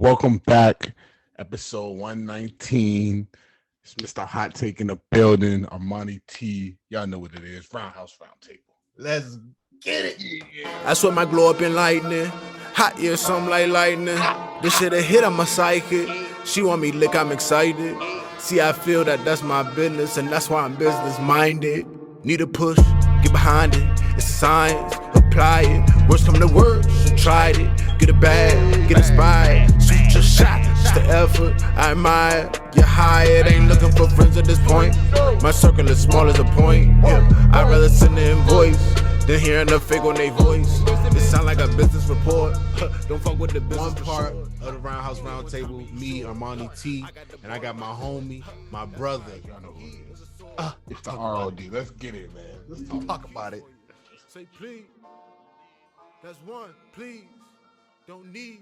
Welcome back. Episode 119. It's Mr. Hot Take in the building. Armani T. Y'all know what it is. RoundHouse RoundTable. Let's get it. Yeah. I swear my glow up in lightning. Hot yeah, something like lightning. This shit a hit, I'm a psychic. She want me lick, I'm excited. See, I feel that's my business, and that's why I'm business minded. Need a push, get behind it. It's science, apply it. Worst come to worst, you tried it. Get it bad, get inspired. Shoot your shot, just the effort. I admire. You're hired, ain't looking for friends at this point. My circle is small as a point. Yeah, I'd rather send an invoice than hearing a fake on their voice. It sound like a business report. Don't fuck with the business. One part of the RoundHouse RoundTable, me, Armani T, and I got my homie, my brother. Y'all know who it is. It's the ROD. Let's get it, man. Let's talk about it. Say please. That's one, please. Don't need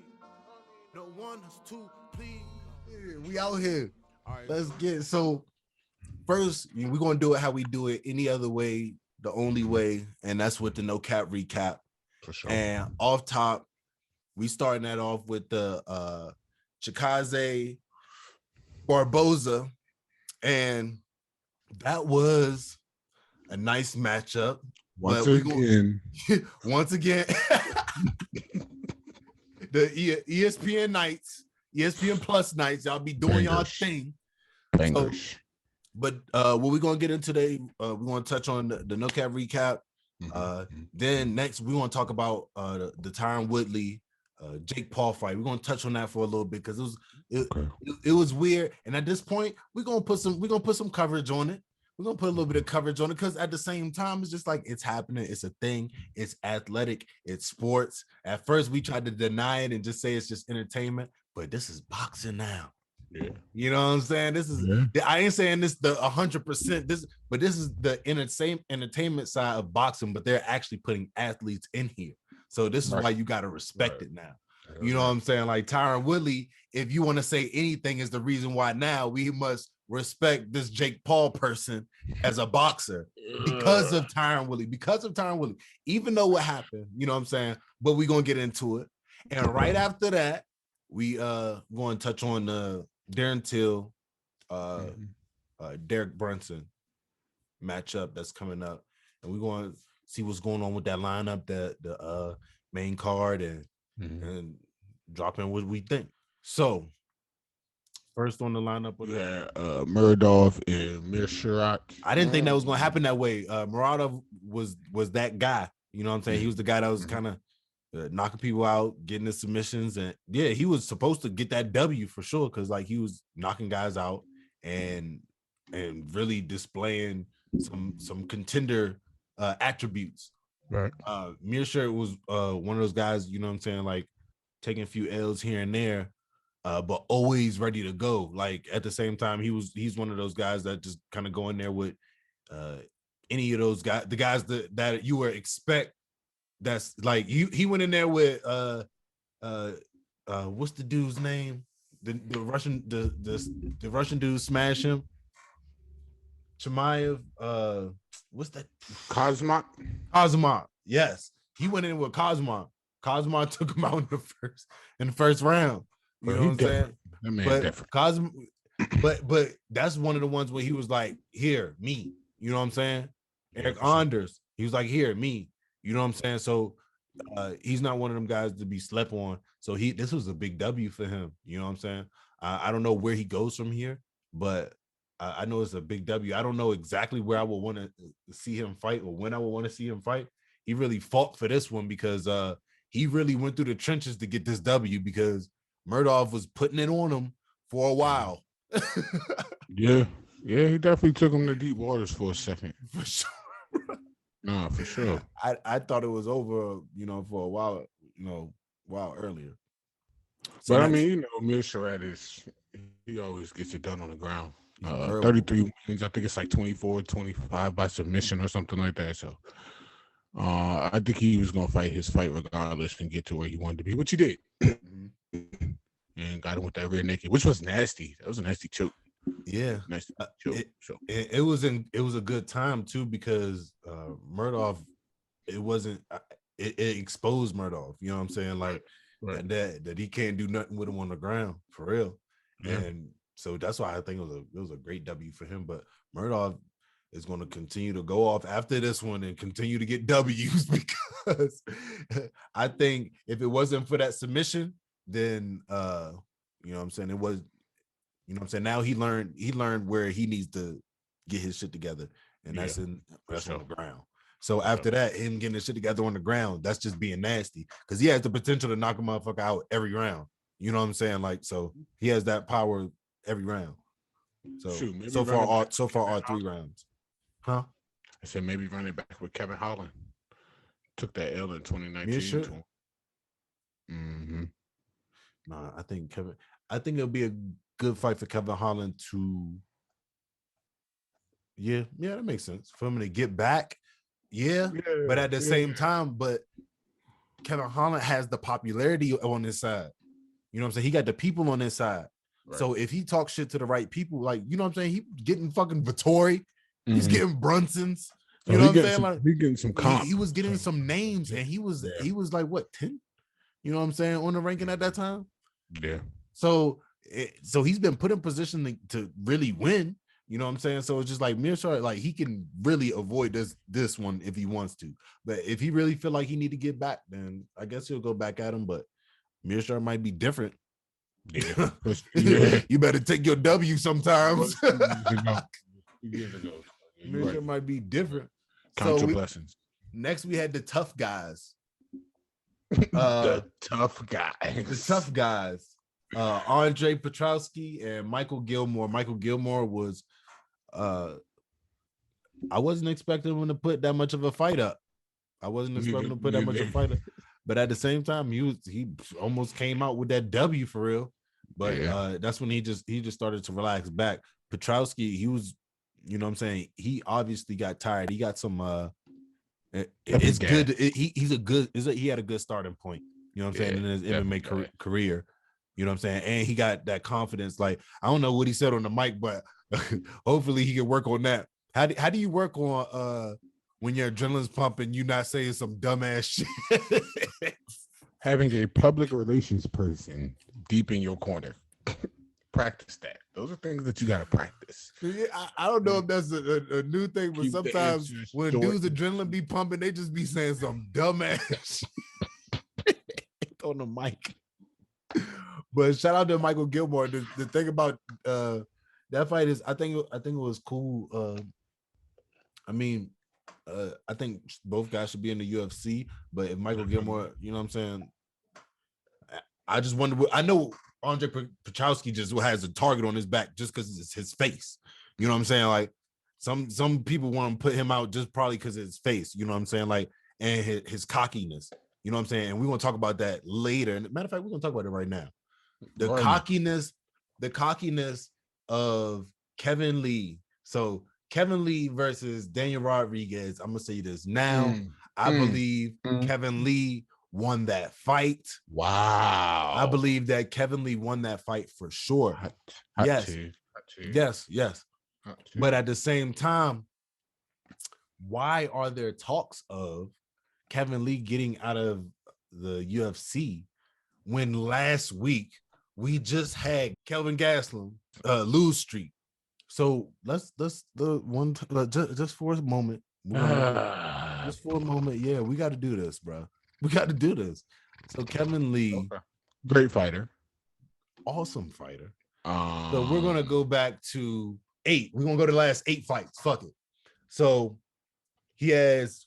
no one, that's two, please. Yeah, we out here. All right. Let's get it. So first, we're gonna do it how we do it any other way, the only way, and that's with the no cap recap. For sure. And off top, we starting that off with the Chikaze Barboza, and that was a nice matchup. Once again, the ESPN nights, ESPN Plus nights, y'all be doing y'all thing. Bangers. So, but what we're gonna get into today, we're gonna touch on the no cap recap. Then next we're gonna talk about the Tyron Woodley Jake Paul fight. We're gonna touch on that for a little bit because it was weird. And at this point, we're gonna put some coverage on it. We're gonna put a little bit of coverage on it because at the same time, it's just like it's happening. It's a thing. It's athletic. It's sports. At first, we tried to deny it and just say it's just entertainment, but this is boxing now. Yeah. You know what I'm saying? This is I ain't saying this the 100%. This is the entertainment side of boxing, but they're actually putting athletes in here. So this is why you gotta respect it now. You know what I'm saying? Like Tyron Woodley, if you want to say anything is the reason why now we must respect this Jake Paul person as a boxer because of Tyron Woodley, even though what happened, you know what I'm saying? But we're gonna get into it. And right after that, we going to touch on the Darren Till, Derek Brunson matchup that's coming up, and we're going to see what's going on with that lineup, the main card, and drop in what we think. So first on the lineup with Muradov and Mirsharat. I didn't think that was going to happen that way. Muradov was that guy. You know what I'm saying? He was the guy that was kind of knocking people out, getting the submissions, and yeah, he was supposed to get that W for sure because like he was knocking guys out and really displaying some contender attributes. Right. Mearshirt was one of those guys, you know what I'm saying, like taking a few L's here and there, but always ready to go. Like at the same time, he's one of those guys that just kind of go in there with any of those guys, the guys that you would expect. That's like he went in there with what's the dude's name? The Russian the Russian dude smash him. Chimaev, what's that? Kazmat. Yes. He went in with Kazmat. Kazmat took him out in the first round. You know what I'm saying? That man different. But that's one of the ones where he was like, here, me. You know what I'm saying? Eric Anders, he was like, here, me. You know what I'm saying? So he's not one of them guys to be slept on. So this was a big W for him. You know what I'm saying? I don't know where he goes from here, but I know it's a big W. I don't know exactly where I would want to see him fight or when I would want to see him fight. He really fought for this one because he really went through the trenches to get this W because Murdoch was putting it on him for a while. Yeah, he definitely took him to deep waters for a second. For sure. No, for sure. I thought it was over, for a while, while earlier. So but I mean, Mirsharat he always gets it done on the ground. 33 wins. I think it's like 24, 25 by submission or something like that. So I think he was gonna fight his fight regardless and get to where he wanted to be, which he did. And got him with that rear naked, which was nasty. That was a nasty choke. Yeah, nasty choke. It was a good time too because Murdoch, it exposed Murdoch. You know what I'm saying? Like and that he can't do nothing with him on the ground for real. Yeah. And so that's why I think it was a great W for him. But Murdoch is going to continue to go off after this one and continue to get W's because I think if it wasn't for that submission, then you know what I'm saying, it was, you know what I'm saying, now he learned where he needs to get his shit together, and that's on the ground. So after that, him getting his shit together on the ground, that's just being nasty because he has the potential to knock a motherfucker out every round. You know what I'm saying? Like, so he has that power every round. So so far all 3 rounds. Huh? I said maybe running back with Kevin Holland. Took that L in 2019. Nah, I think it'll be a good fight for Kevin Holland to. Yeah, that makes sense for him to get back. Yeah, but at the same time, but Kevin Holland has the popularity on his side. You know what I'm saying? He got the people on his side. Right. So if he talks shit to the right people, like, you know what I'm saying? He getting fucking Vittori. He's getting Brunsons. You know what I'm saying? Like, he getting some comp. He was getting some names, and he was like what, 10? You know what I'm saying, on the ranking at that time? Yeah. So he's been put in position to really win. You know what I'm saying? So it's just like Mearshart, like, he can really avoid this one if he wants to. But if he really feel like he need to get back, then I guess he'll go back at him. But Mearshart might be different. Yeah. You better take your W sometimes. Years ago. Mearshart might be different. Count your blessings. Next, we had the tough guys. The tough guys. Andre Petrowski and Michael Gilmore. Michael Gilmore was I wasn't expecting him to put that much of a fight up. I wasn't expecting him to put that much of a fight up. But at the same time, he almost came out with that W for real. But that's when he just started to relax back. Petrowski, he was, you know what I'm saying, he obviously got tired. He got some it's good. He had a good starting point, you know what I'm saying, in his MMA career. You know what I'm saying? And he got that confidence. Like, I don't know what he said on the mic, but hopefully he can work on that. How do you work on when your adrenaline's pumping, you not saying some dumbass shit? Having a public relations person deep in your corner. Practice that. Those are things that you got to practice. Yeah, I don't know if that's a new thing, but sometimes when dudes' adrenaline be pumping, they just be saying some dumbass on the mic. But shout out to Michael Gilmore. The thing about that fight is, I think it was cool. I think both guys should be in the UFC. But if Michael Gilmore, you know what I'm saying, I just wonder. I know Andre Petrowski just has a target on his back just because it's his face. You know what I'm saying? Like, some people want to put him out just probably because of his face. You know what I'm saying? Like, and his cockiness. You know what I'm saying? And we're gonna talk about that later. And matter of fact, we're gonna talk about it right now. The cockiness of Kevin Lee. So Kevin Lee versus Daniel Rodriguez. I'm gonna say this now. I believe Kevin Lee won that fight. Wow. I believe that Kevin Lee won that fight for sure. Yes. But at the same time, why are there talks of Kevin Lee getting out of the UFC when last week we just had Kelvin Gastelum lose streak? So let's just for a moment. Just for a moment, yeah, we got to do this, bro. We got to do this. So Kevin Lee, great fighter, awesome fighter. So we're gonna go back to 8. We're gonna go to the last 8 fights. Fuck it. So he has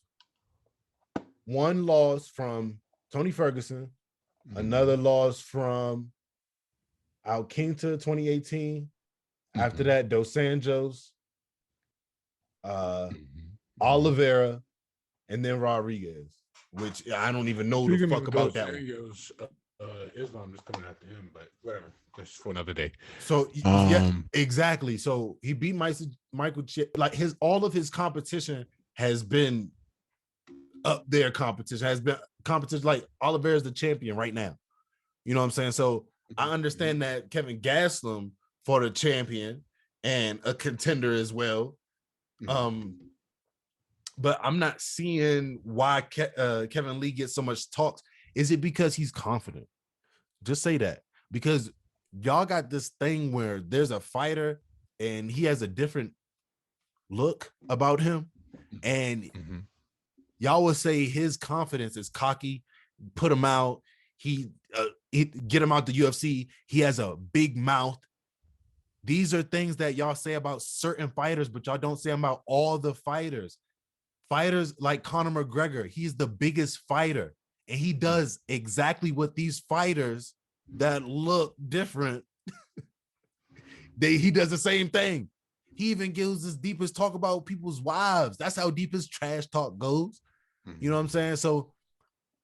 one loss from Tony Ferguson, another loss from Alquinta 2018. After that, Dos Anjos, Oliveira, and then Rodriguez, which I don't even know the fuck about that one. Islam is coming after him, but whatever. That's for another day. So yeah, exactly. So he beat Michael like all of his competition has been up there. Competition has been competition. Like, Oliveira's the champion right now. You know what I'm saying? So I understand that Kevin Gastelum for the champion and a contender as well. But I'm not seeing why Kevin Lee gets so much talks. Is it because he's confident? Just say that, because y'all got this thing where there's a fighter and he has a different look about him, and y'all would say his confidence is cocky. Put him out. He get him out the UFC. He has a big mouth. These are things that y'all say about certain fighters, but y'all don't say about all the fighters. Fighters like Conor McGregor, he's the biggest fighter, and he does exactly what these fighters that look different, he does the same thing. He even gives his deepest talk about people's wives. That's how deep his trash talk goes. You know what I'm saying? So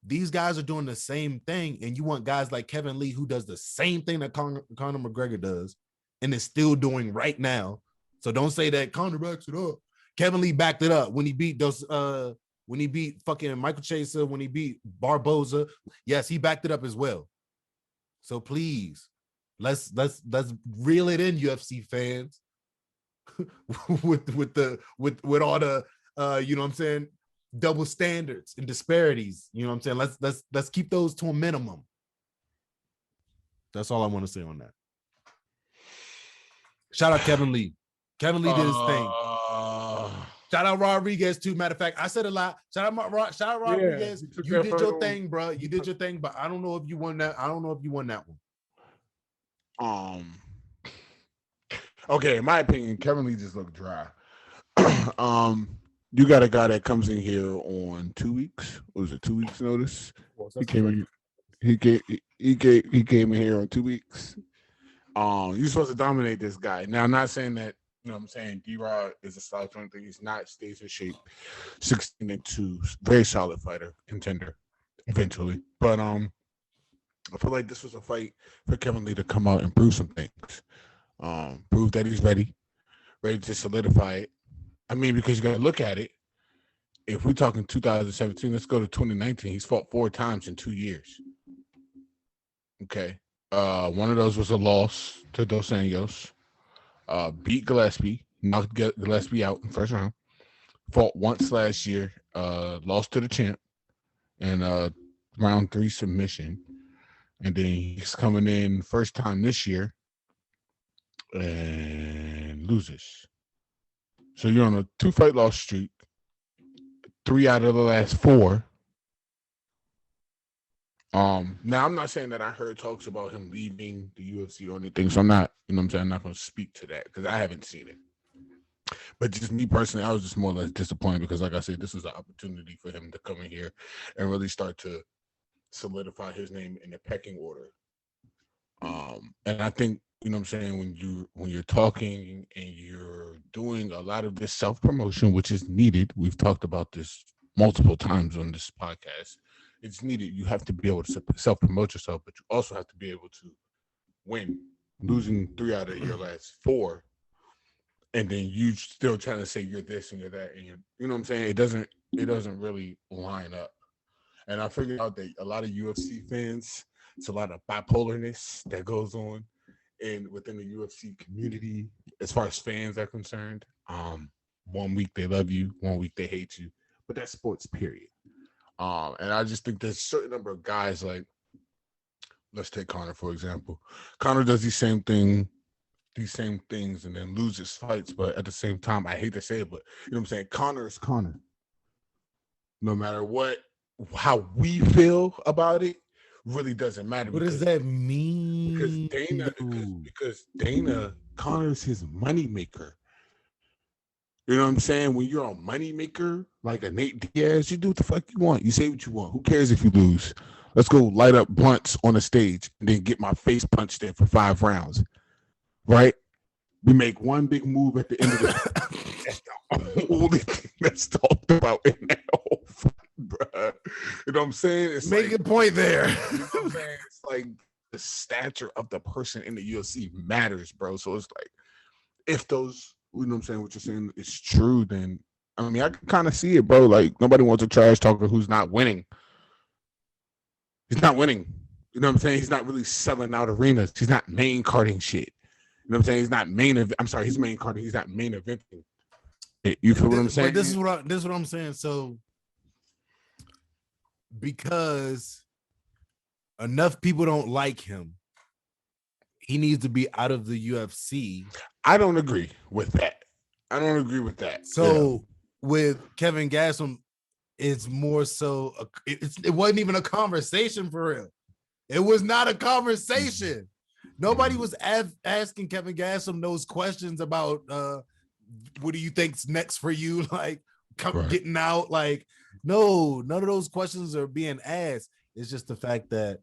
these guys are doing the same thing, and you want guys like Kevin Lee, who does the same thing that Conor McGregor does and is still doing right now. So don't say that Conor backs it up. Kevin Lee backed it up when he beat those when he beat fucking Michael Chaser, when he beat Barboza. Yes, he backed it up as well. So please, let's reel it in, UFC fans. with all the you know what I'm saying, double standards and disparities. You know what I'm saying? Let's keep those to a minimum. That's all I want to say on that. Shout out Kevin Lee. Kevin Lee did his thing. Shout out Rodriguez too. Matter of fact, I said a lot. Shout out Rodriguez. You did your thing, bro. You did your thing, but I don't know if you won that. I don't know if you won that one. Okay, in my opinion, Kevin Lee just looked dry. You got a guy that comes in here on 2 weeks. What was it, 2 weeks notice? He came in. He came in here on 2 weeks. You're supposed to dominate this guy. Now, I'm not saying that, you know what I'm saying, D-Rod is a slouch or anything. He's not, stays in shape. 16-2, very solid fighter, contender, eventually. But I feel like this was a fight for Kevin Lee to come out and prove some things. Prove that he's ready to solidify it. I mean, because you got to look at it. If we're talking 2017, let's go to 2019. He's fought 4 times in 2 years. Okay. One of those was a loss to Dos Anjos. Beat Gillespie, knocked Gillespie out in the first round. Fought once last year, lost to the champ in round 3 submission. And then he's coming in first time this year and loses. So you're on a 2-fight loss streak, 3 out of the last 4. Now I'm not saying that I heard talks about him leaving the UFC or anything, so I'm not, you know what I'm saying, I'm not going to speak to that because I haven't seen it. But just me personally, I was just more or less disappointed because, like I said, this was an opportunity for him to come in here and really start to solidify his name in the pecking order. And I think, you know what I'm saying, when you're talking and you're doing a lot of this self-promotion, which is needed, we've talked about this multiple times on this podcast, it's needed. You have to be able to self-promote yourself, but you also have to be able to win. Losing 3 out of your last 4, and then you still trying to say you're this and you're that, and you know what I'm saying? It doesn't really line up. And I figured out that a lot of UFC fans, it's a lot of bipolarness that goes on within the UFC community as far as fans are concerned. 1 week they love you, 1 week they hate you, but that's sports, period. And I just think there's a certain number of guys, like, let's take Conor, for example. Conor does these same things and then loses fights, but at the same time, I hate to say it, but you know what I'm saying? Conor is Conor. No matter how we feel about it, really doesn't matter. What does that mean? Because Dana, Conor's his moneymaker. You know what I'm saying? When you're a moneymaker, like a Nate Diaz, you do what the fuck you want. You say what you want. Who cares if you lose? Let's go light up blunts on the stage and then get my face punched in for 5 rounds. Right? We make one big move at the end of the That's the only thing that's talked about in that whole fight, bro. You know what I'm saying? It's Make a point there. You know what I'm saying? It's like the stature of the person in the UFC matters, bro. So it's like, if those, you know what I'm saying, what you're saying is true, then I mean, I can kind of see it, bro. Like, nobody wants a trash talker who's not winning. He's not winning. You know what I'm saying? He's not really selling out arenas. He's not main carding shit. You know what I'm saying? He's not he's main carding. He's not main eventing. You feel what I'm saying? But this is what I'm saying. So, because enough people don't like him. He needs to be out of the UFC. I don't agree with that. So with Kevin Gastelum, it's more so it wasn't even a conversation for real. It was not a conversation. Nobody was asking Kevin Gastelum those questions about what do you think's next for you, like getting out. Like, no, none of those questions are being asked. It's just the fact that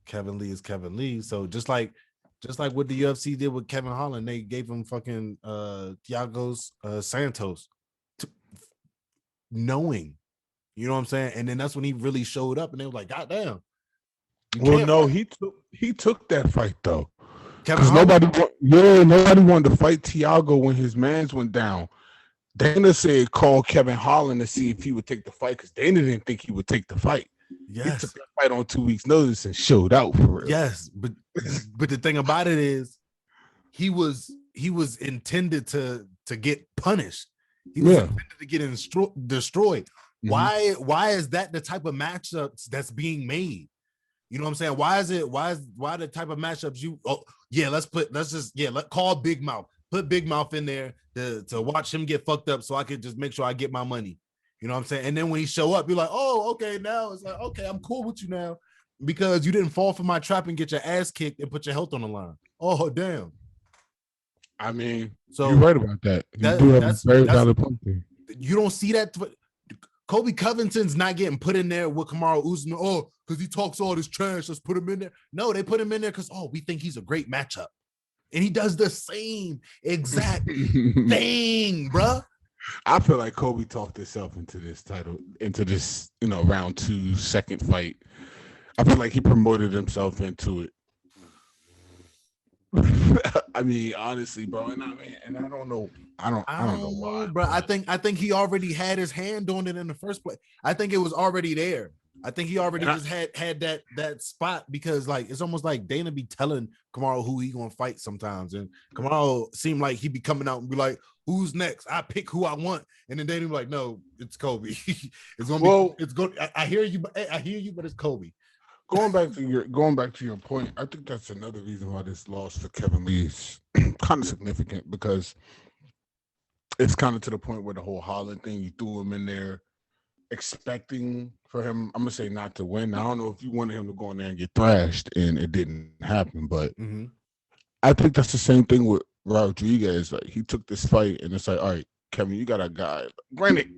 Kevin Lee is Kevin Lee. So just like what the UFC did with Kevin Holland, they gave him fucking Thiago Santos, knowing, you know what I'm saying? And then that's when he really showed up, and they were like, God damn. Well, no, he took that fight though. Because nobody wanted to fight Thiago when his mans went down. Dana said call Kevin Holland to see if he would take the fight because Dana didn't think he would take the fight. Yes. He took the fight on 2 weeks' notice and showed out for real. Yes, but the thing about it is he was intended to get punished. He was intended to get destroyed. Mm-hmm. Why is that the type of matchups that's being made? You know what I'm saying? Why the type of matchups let's call Big Mouth. Put Big Mouth in there to watch him get fucked up so I could just make sure I get my money. You know what I'm saying? And then when he show up, you're like, oh, okay, now it's like, okay, I'm cool with you now because you didn't fall for my trap and get your ass kicked and put your health on the line. Oh, damn. I mean, so you're right about that. You do have a very valid point there. You don't see that. Kobe Covington's not getting put in there with Kamaru Usman. Oh, because he talks all this trash. Let's put him in there. No, they put him in there because, we think he's a great matchup. And he does the same exact thing, bruh. I feel like Kobe talked himself into this title, into this, round 2 second fight. I feel like he promoted himself into it. I mean, honestly, bro, and I don't know. I don't know why, bro. I think he already had his hand on it in the first place. I think it was already there. I think he already had that spot because like it's almost like Dana be telling Kamaru who he gonna fight sometimes, and Kamaru seemed like he be coming out and be like, "Who's next? I pick who I want," and then Dana be like, "No, it's Kobe. It's gonna be. It's going. I hear you, but it's Kobe." Going back to your point, I think that's another reason why this loss for Kevin Lee is kind of significant because it's kind of to the point where the whole Holland thing, you threw him in there expecting for him, I'm gonna say not to win. I don't know if you wanted him to go in there and get thrashed, and it didn't happen. But I think that's the same thing with Rodriguez. Like he took this fight, and it's like, all right, Kevin, you got a guy. Granted,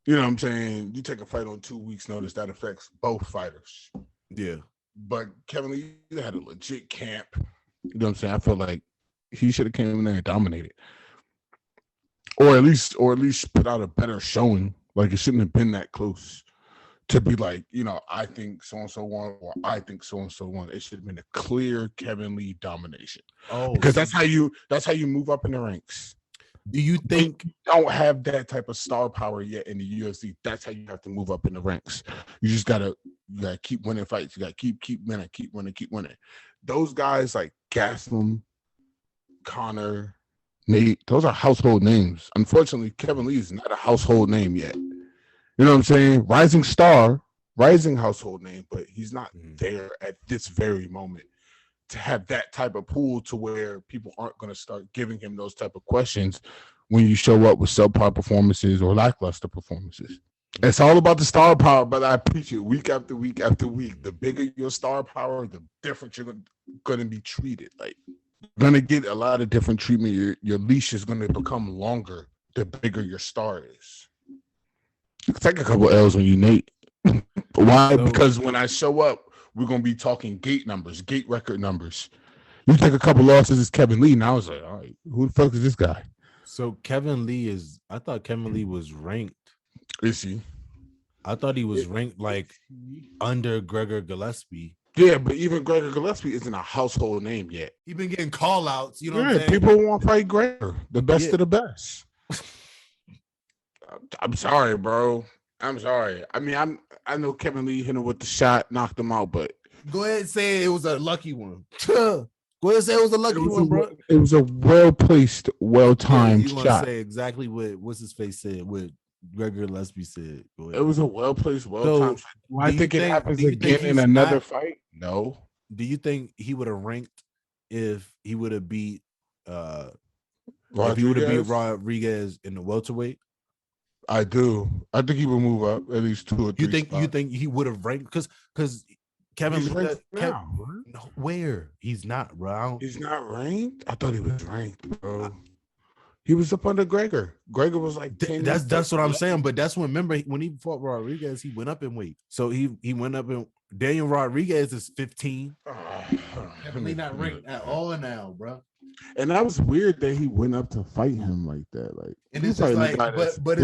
you know what I'm saying? You take a fight on 2 weeks' notice, that affects both fighters. Yeah. But Kevin Lee had a legit camp. You know what I'm saying? I feel like he should have came in there and dominated. Or at least put out a better showing. Like it shouldn't have been that close to be like, I think so-and-so won or I think so-and-so won. It should have been a clear Kevin Lee domination. Oh, because that's how you move up in the ranks. Do you think you don't have that type of star power yet in the UFC? That's how you have to move up in the ranks. You just gotta keep winning fights. You gotta keep winning. Those guys like Gastelum, Connor, Nate, those are household names. Unfortunately, Kevin Lee is not a household name yet. You know what I'm saying? Rising star, rising household name, but he's not there at this very moment to have that type of pool to where people aren't going to start giving him those type of questions when you show up with subpar performances or lackluster performances. It's all about the star power, but I preach it week after week after week. The bigger your star power, the different you're going to be treated. Like, you're going to get a lot of different treatment. Your leash is going to become longer the bigger your star is. You can take a couple L's when you Nate. Why? Because when I show up, we're going to be talking gate record numbers. You take a couple losses as Kevin Lee, and I was like, all right, who the fuck is this guy? So Kevin Lee I thought Kevin Lee was ranked. Is he? I thought he was ranked like under Gregor Gillespie. Yeah, but even Gregor Gillespie isn't a household name yet. He's been getting call-outs, you know what I'm saying? People want to fight Gregor, the best of the best. I'm sorry, bro. I'm sorry. I mean, I know Kevin Lee hit him with the shot, knocked him out, but go ahead and say it was a lucky one. Go ahead and say it was a lucky one, bro. It was a well-placed, well-timed shot. Say exactly what what's his face said with Gregor Gillespie said. It was a well-placed, well-timed fight. I think it happens again in another fight. No. Do you think he would have ranked if he would have beat Rodriguez in the welterweight? I do. I think he would move up at least 2 or 3 spots. You think he would have ranked because Kevin Lee where? He's not, bro. He's not ranked? I thought he was ranked, bro. He was up under Gregor. Gregor was like 10. That's what I'm saying. But that's when, remember, when he fought Rodriguez, he went up in weight. So he went up in. Daniel Rodriguez is 15. Definitely not ranked at all now, bro. And that was weird that he went up to fight him like that. Like, and it's just like, but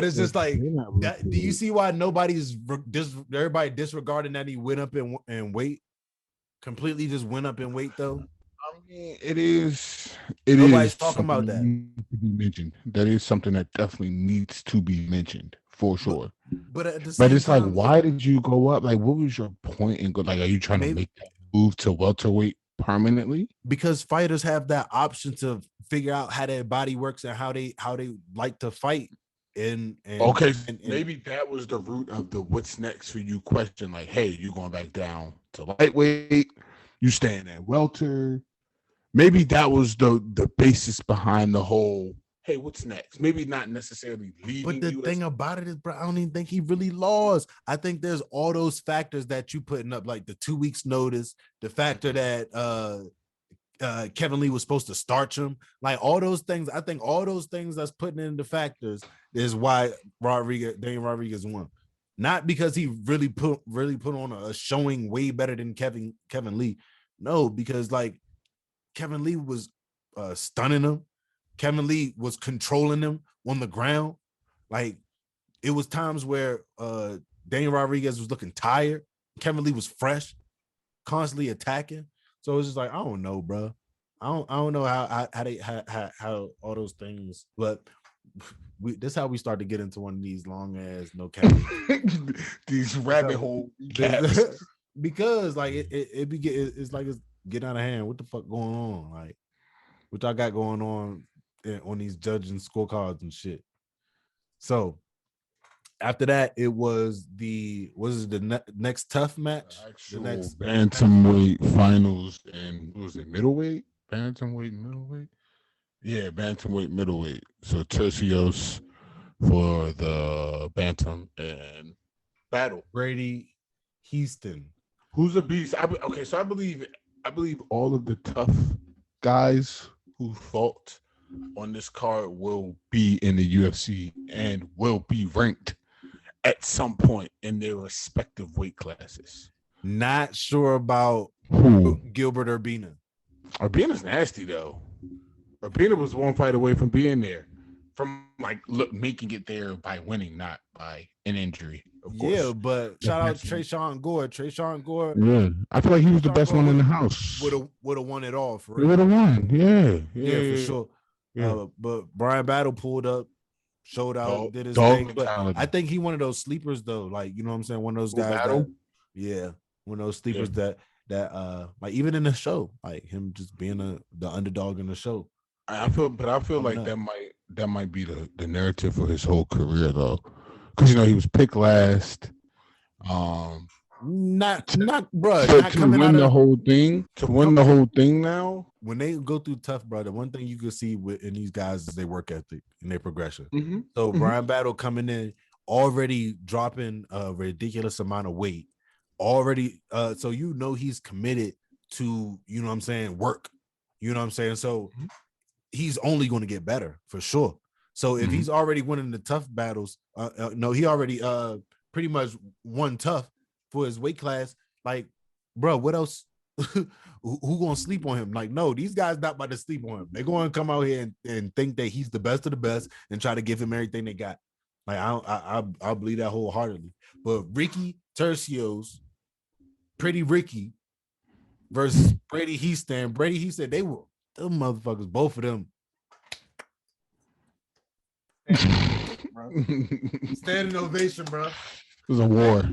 it's just like, do you see why everybody disregarding that he went up in weight? Completely just went up in weight though. I mean, nobody's talking about that. To be mentioned. That is something that definitely needs to be mentioned for sure. But it's like, why did you go up? Like, what was your point? And like, are you trying to make that move to welterweight permanently? Because fighters have that option to figure out how their body works and how they like to fight. And maybe that was the root of the what's next for you question. Like, hey, you going back down to lightweight? You staying at welter? Maybe that was the basis behind the whole, hey, what's next? Maybe not necessarily leaving. But the thing about it is, bro, I don't even think he really lost. I think there's all those factors that you putting up, like the 2 weeks notice, the factor that Kevin Lee was supposed to starch him, like all those things. I think all those things that's putting in the factors is why Daniel Rodriguez won. Not because he really put on a showing way better than Kevin Lee. No, because like Kevin Lee was stunning him. Kevin Lee was controlling him on the ground. Like, it was times where Daniel Rodriguez was looking tired. Kevin Lee was fresh, constantly attacking. So it's just like, I don't know, bro. I don't know how all those things, but this is how we start to get into one of these long ass no cap these rabbit hole because like it's like it's getting out of hand. What the fuck going on? Like, what y'all got going on these judging scorecards and shit? So after that, it was the next tough match, the next bantamweight finals, and was it middleweight? Bantamweight, middleweight? Yeah, bantamweight, middleweight. So Tercios for the bantam and battle. Brady Houston, who's a beast. I believe all of the tough guys who fought on this card will be in the UFC and will be ranked at some point in their respective weight classes. Not sure about Gilbert Urbina. Urbina's nasty though. Urbina was one fight away from being there, from making it there by winning, not by an injury. Of course. Yeah, but shout out Tresean Gore. Tresean Gore. Yeah, I feel like he was the best one in the house. Would have won it all for real. He would have won. Yeah, for sure. Yeah. But Brian Battle pulled up, showed out, did his thing. But I think he one of those sleepers though. Like, you know what I'm saying? One of those guys. One of those sleepers that like even in the show, like him just being the underdog in the show. I feel like that might be the narrative for his whole career though, because he was picked last. Not to win the whole thing. To win the whole thing now. When they go through tough, bro, the one thing you can see in these guys is their work ethic and their progression. Mm-hmm. So Brian Battle coming in already dropping a ridiculous amount of weight. Already, so he's committed to, you know what I'm saying, work. You know what I'm saying? So he's only going to get better for sure. So if he's already winning the tough battles, he already pretty much won tough for his weight class. Like, bro, what else? Who gonna sleep on him? Like, no, these guys not about to sleep on him. They're going to come out here and think that he's the best of the best and try to give him everything they got. Like, I believe that wholeheartedly. But Ricky Tercios, Pretty Ricky versus Brady Houston. Brady Houston, them motherfuckers, both of them. Standing ovation, bro. It was a war.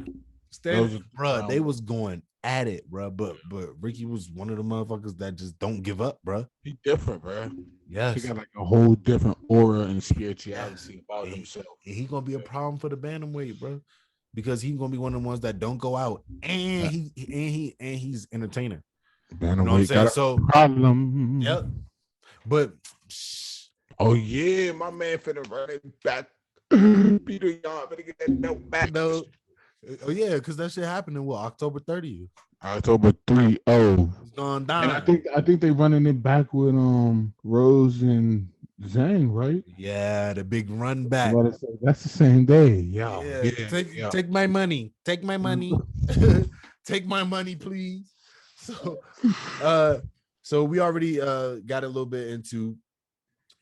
They was going at it, bro. But Ricky was one of the motherfuckers that just don't give up, bro. He different, bro. Yes. He got like a whole different aura and spirituality about himself. He gonna be a problem for the bantamweight, bro, because he's gonna be one of the ones that don't go out, and he's entertainer. Bantamweight, you know what I'm saying? So problem. Yep. But oh yeah, my man finna run it back. Peter Young finna get that belt back. No. Oh yeah, because that shit happened in October 30th. October 30. It's gone down. And I think they running it back with Rose and Zhang, right? Yeah, the big run back. That's the same day. Yeah. Take my money. Take my money. Take my money, please. So we already got a little bit into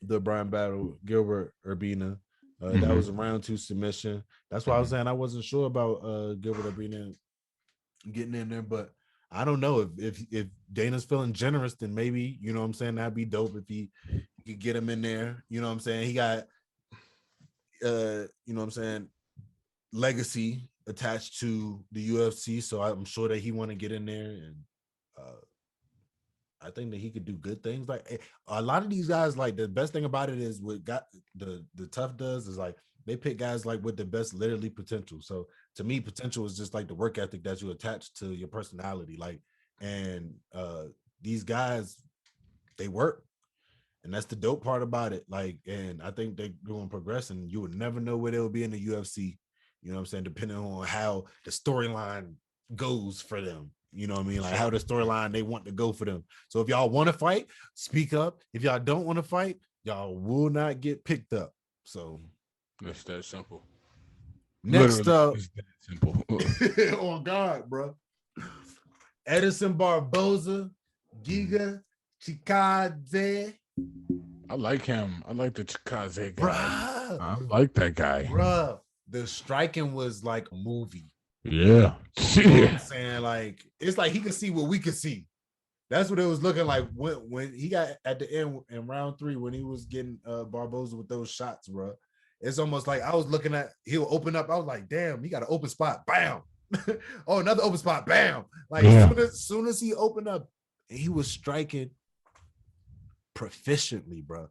the Bryan battle, Gilbert Urbina. That was a round 2 submission. That's why I was saying I wasn't sure about Gilbert Urbina getting in there, but I don't know if Dana's feeling generous, then maybe, you know what I'm saying, that'd be dope if he could get him in there. You know what I'm saying? He got you know what I'm saying, legacy attached to the UFC, so I'm sure that he want to get in there, and I think that he could do good things. Like a lot of these guys, like the best thing about it is what got the tough does is like they pick guys like with the best literally potential. So to me, potential is just like the work ethic that you attach to your personality. Like, and these guys, they work, and that's the dope part about it. Like, and I think they're going to progress, and you would never know where they'll be in the UFC. You know what I'm saying? Depending on how the storyline goes for them. You know what I mean? Like how the storyline they want to go for them. So if y'all want to fight, speak up. If y'all don't want to fight, y'all will not get picked up. So it's that simple. Next up, it's that simple. oh God, bro. Edison Barboza, Giga Chikadze. I like him. I like the Chikadze guy. Bruh. I like that guy. Bruh. The striking was like a movie. Yeah. You know what I'm saying? Like, it's like he could see what we could see. That's what it was looking like when he got at the end in round 3 when he was getting Barboza with those shots, bro. It's almost like I was looking at, he'll open up. I was like, damn, he got an open spot. Bam. Oh, another open spot. Bam. Like, soon as he opened up, he was striking proficiently, bro.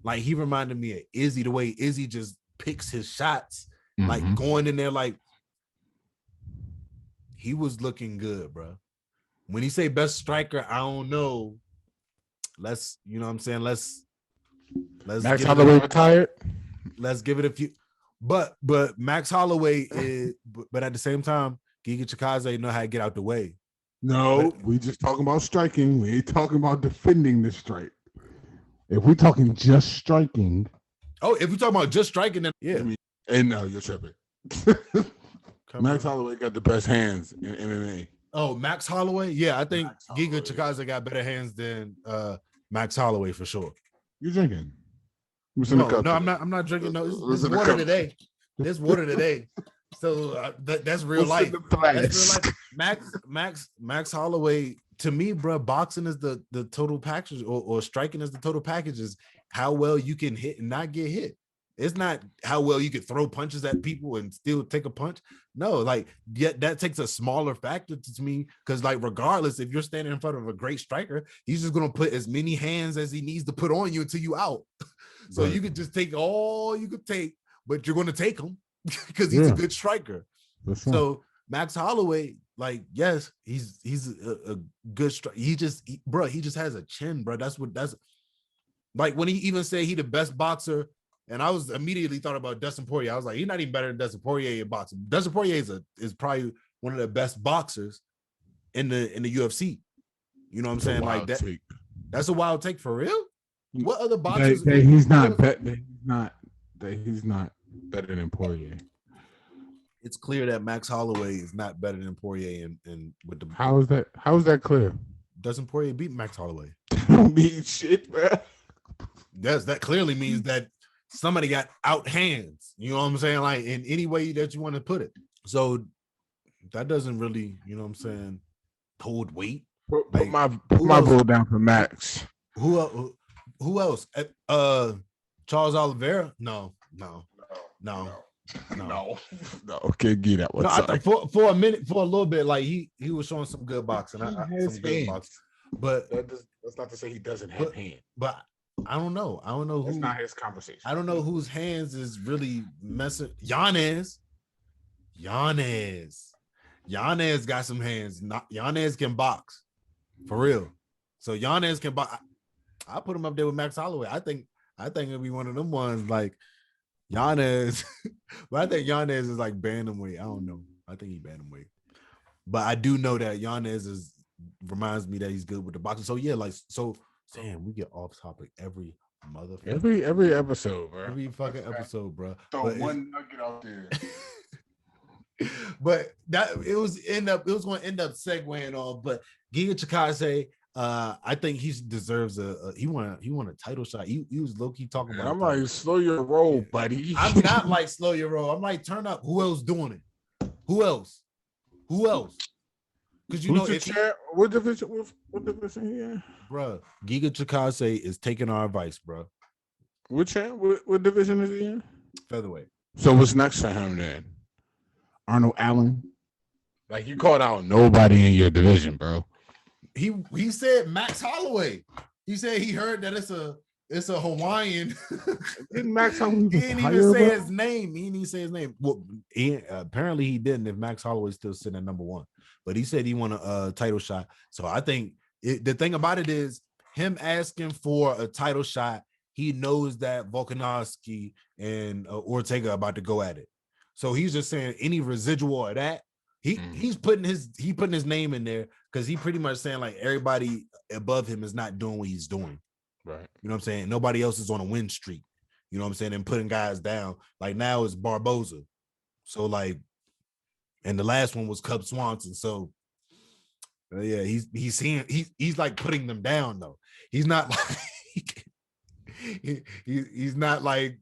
Like, he reminded me of Izzy, the way Izzy just picks his shots, like going in there, like, he was looking good, bro. When he say best striker, I don't know. Let's, you know what I'm saying? Let's Max Holloway retired. Let's give it a few. But Max Holloway is, but at the same time, Giga Chikadze know how to get out the way. No, we just talking about striking. We ain't talking about defending the strike. If we're talking just striking. Oh, if we're talking about just striking, then yeah. And no, you're tripping. Max Holloway got the best hands in MMA. Oh, Max Holloway? Yeah, I think Giga Chikadze got better hands than Max Holloway for sure. You drinking? No, I'm not drinking. No, this is water today. This water today. So that's real life. That's real life. Max Holloway, to me, bro, boxing is the total package, or striking is the total package. Is how well you can hit and not get hit. It's not how well you can throw punches at people and still take a punch. No, like, yet that takes a smaller factor to me, because, like, regardless, if you're standing in front of a great striker, he's just gonna put as many hands as he needs to put on you until you out. So you could just take all you could take, but you're gonna take him because he's a good striker. So Max Holloway, like, yes, he's a good striker. He just has a chin, bro. That's like when he even said he the best boxer. And I was immediately thought about Dustin Poirier. I was like, he's not even better than Dustin Poirier in boxing. Dustin Poirier is probably one of the best boxers in the UFC. You know what I'm saying? Like that. That's a wild take for real. What other boxers? He's not better than Poirier. It's clear that Max Holloway is not better than Poirier. And with the how is that clear? Doesn't Poirier beat Max Holloway? Don't mean shit, bro. That clearly means that somebody got out hands, you know what I'm saying? Like, in any way that you want to put it. So that doesn't really, you know what I'm saying, hold weight. Put my vote down for Max. Who else? Charles Oliveira? No. No, can't get that one. No, I think for a minute, for a little bit, like he was showing some good boxing. Good boxing. But that's not to say he doesn't have hands. But I don't know. It's not his conversation. I don't know whose hands is really messing. Yanez got some hands. Yanez can box for real. So Yanez can box. I put him up there with Max Holloway. I think it'll be one of them ones like Yanez. But I think Yanez is like bantamweight. I don't know. I think he bantamweight. But I do know that Yanez reminds me that he's good with the boxing. So yeah, damn, we get off topic every motherfucker. Every episode, bro. Every fucking episode, bro. Throw one nugget out there. But it was going to end up segueing on. But Giga Chikadze, I think he deserves he won a title shot. He was low key talking about. I'm like, slow your roll, buddy. I'm not like slow your roll. I'm like, turn up. Who else doing it? Who else? Because what division here, bro? Giga Chikadze is taking our advice, bro. What division is he in? Featherweight. So what's next for him then? Arnold Allen? Like, you called out nobody in your division, bro. He said Max Holloway. He said he heard that it's a Hawaiian. Didn't Max Holloway? He didn't even say his name. He didn't even say his name. Well, apparently he didn't. If Max Holloway's still sitting at number one, but he said he won a title shot. So I think the thing about it is him asking for a title shot. He knows that Volkanovski and Ortega are about to go at it. So he's just saying any residual of that. He's putting his name in there because he pretty much saying like everybody above him is not doing what he's doing. Right. You know what I'm saying? Nobody else is on a win streak. You know what I'm saying? And putting guys down. Like now it's Barboza. So like, and the last one was Cub Swanson. So yeah, he's like putting them down though. He's not like he's not like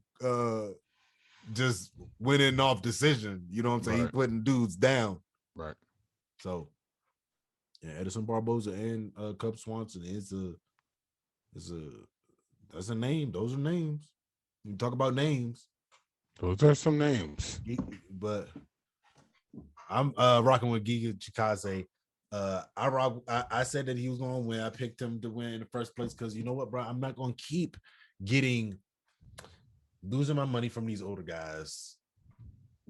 just winning off decision. You know what I'm saying? Right. He's putting dudes down. Right. So yeah, Edison Barboza and Cub Swanson that's a name. Those are names. You talk about names. Those are some names. But I'm rocking with Giga Chikadze. I said that he was going to win. I picked him to win in the first place because you know what, bro? I'm not going to keep losing my money from these older guys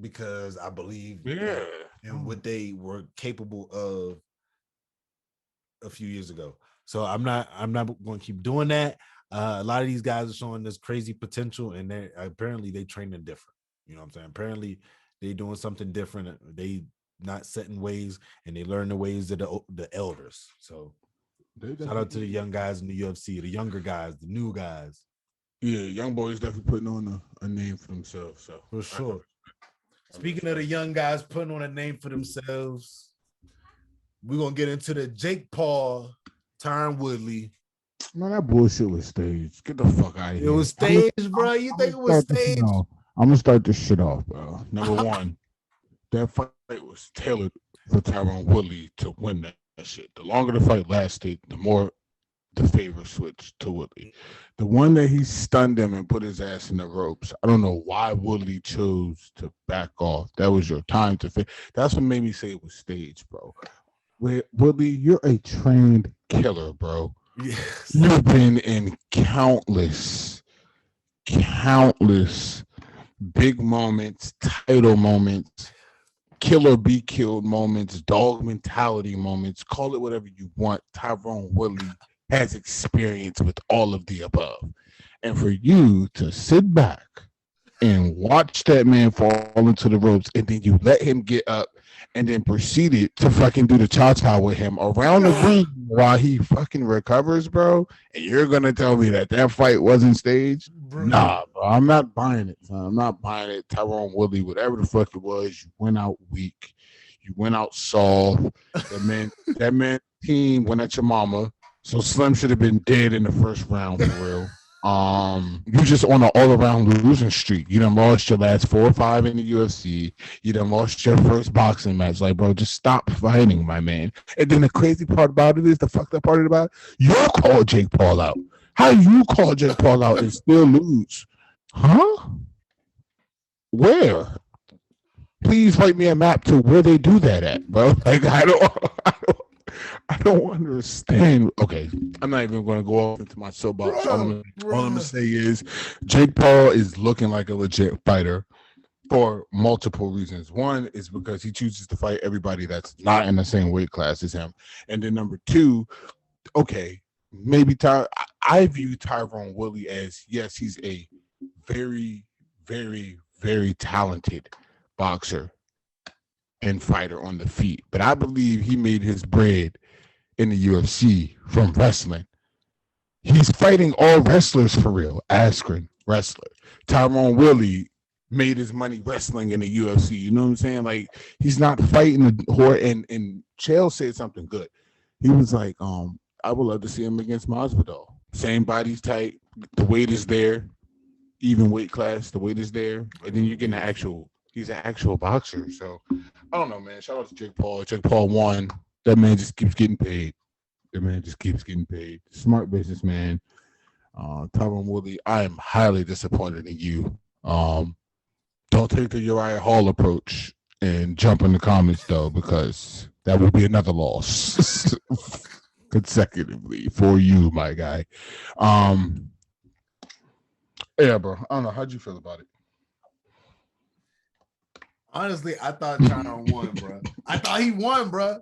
because I believe in what they were capable of a few years ago. So I'm not going to keep doing that. A lot of these guys are showing this crazy potential, and apparently they training different. You know what I'm saying? Apparently they doing something different. They not setting ways, and they learn the ways of the elders. So shout out to the young guys in the UFC, the younger guys, the new guys. Yeah, young boys definitely putting on a name for themselves. So for sure. Speaking of the young guys putting on a name for themselves, we're gonna get into the Jake Paul, Tyron Woodley. Man, that bullshit was staged. Get the fuck out of here. It was staged, bro. You think it was staged? I'm gonna start this shit off, bro. Number one, that fight was tailored for Tyron Woodley to win that shit. The longer the fight lasted, the more the favor switched to Woodley. The one that he stunned him and put his ass in the ropes. I don't know why Woodley chose to back off. That was your time to That's what made me say it was staged, bro. Woodley, you're a trained killer, bro. Yes. You've been in countless big moments, title moments, kill or be killed moments, dog mentality moments, call it whatever you want. Tyron Woodley has experience with all of the above. And for you to sit back and watch that man fall into the ropes and then you let him get up and then proceeded to fucking do the cha-cha with him around the ring while he fucking recovers, bro, and you're going to tell me that fight wasn't staged? Bro. Nah, bro, I'm not buying it, son. I'm not buying it. Tyron Woodley, whatever the fuck it was, you went out weak. You went out soft. That man team went at your mama. So Slim should have been dead in the first round for real. You just on an all-around losing streak. You done lost your last 4 or 5 in the UFC. You done lost your first boxing match. Like, bro, just stop fighting, my man. And then the crazy part about it is, the fucked up part about it, you called Jake Paul out. How you call Jake Paul out and still lose? Huh? Where? please write me a map to where they do that at, bro. Like I don't understand. Okay, I'm not even going to go off into my soapbox. All I'm gonna say is Jake Paul is looking like a legit fighter for multiple reasons. One is because he chooses to fight everybody that's not in the same weight class as him, and then number two, okay, maybe I view Tyron Woodley as, yes, he's a very, very, very talented boxer and fighter on the feet, but I believe he made his bread in the UFC from wrestling. He's fighting all wrestlers for real. Askren, wrestler. Tyron Woodley made his money wrestling in the UFC. You know what I'm saying? Like, he's not fighting the horse. And Chael said something good. He was like, I would love to see him against Masvidal. Same body type, the weight is there, even weight class, the weight is there, and then you're getting he's an actual boxer. So I don't know, man. Shout out to Jake Paul. Jake Paul won. That man just keeps getting paid. Smart businessman. Tyron Woodley, I am highly disappointed in you. Don't take the Uriah Hall approach and jump in the comments, though, because that will be another loss consecutively for you, my guy. Yeah, bro. I don't know. How'd you feel about it? Honestly, I thought Tyron won, bro. I thought he won, bro.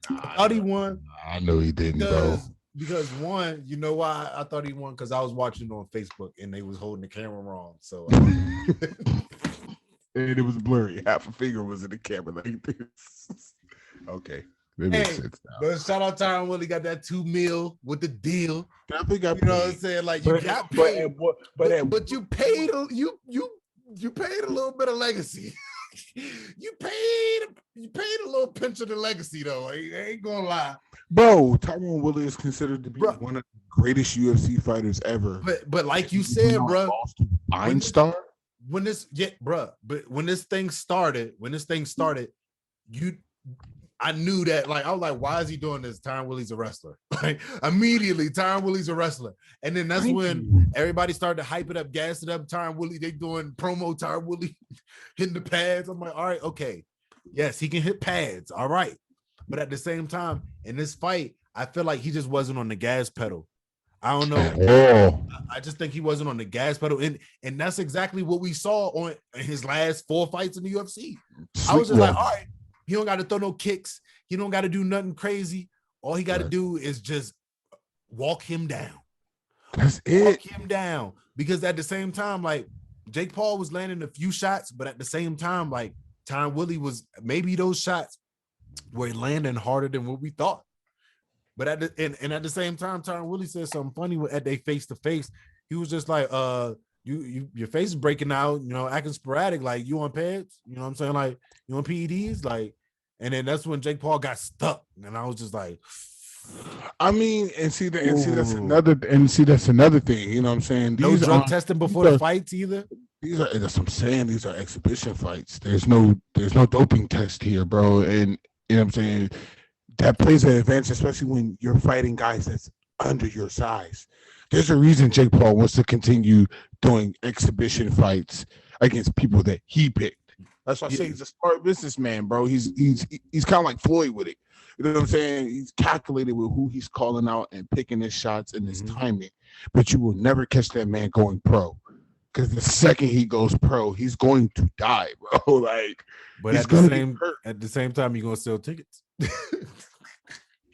I thought he won. I know he didn't, bro. Because one, you know why I thought he won? Because I was watching on Facebook and they was holding the camera wrong. So and it was blurry. Half a finger was in the camera like this. Okay. That makes sense now. But shout out Tyron Woodley, got that $2 million with the deal. Definitely got paid. You know what I'm saying? Like, you got paid. But you paid you paid a little bit of legacy. You paid a little pinch of the legacy, though. I ain't gonna lie, bro. Tyron Woodley is considered to be one of the greatest UFC fighters ever. But like you said, bro, Einstein. When this thing started, I knew that. Like, I was like, why is he doing this? Tyron Woodley's a wrestler. Like, immediately, Tyron Woodley's a wrestler. And then that's when everybody started to hype it up, gas it up. Tyron Woodley, they doing promo. Tyron Woodley hitting the pads. I'm like, all right, okay. Yes, he can hit pads. All right. But at the same time, in this fight, I feel like he just wasn't on the gas pedal. I don't know. I just think he wasn't on the gas pedal. And that's exactly what we saw on his last 4 fights in the UFC. I was just like, all right. He don't got to throw no kicks. He don't got to do nothing crazy. All he got to do is just walk him down. That's it. Walk him down. Because at the same time, like, Jake Paul was landing a few shots, but at the same time, like, Tyron Woodley was, maybe those shots were landing harder than what we thought. But at the same time, Tyron Woodley said something funny at they face-to-face. He was just like, your face is breaking out, you know, acting sporadic, like, you on pads, you know what I'm saying? Like, you on PEDs, like, and then that's when Jake Paul got stuck, and I was just like, I mean, that's another thing, you know what I'm saying? No drug testing before the fights either. That's what I'm saying. These are exhibition fights. There's no doping test here, bro, and you know what I'm saying? That plays an advantage, especially when you're fighting guys that's under your size. There's a reason Jake Paul wants to continue doing exhibition fights against people that he picked. That's why I say he's a smart businessman, bro. He's kind of like Floyd with it. You know what I'm saying? He's calculated with who he's calling out and picking his shots and his timing. But you will never catch that man going pro. Because the second he goes pro, he's going to die, bro. Like, but at the same time, you're gonna sell tickets.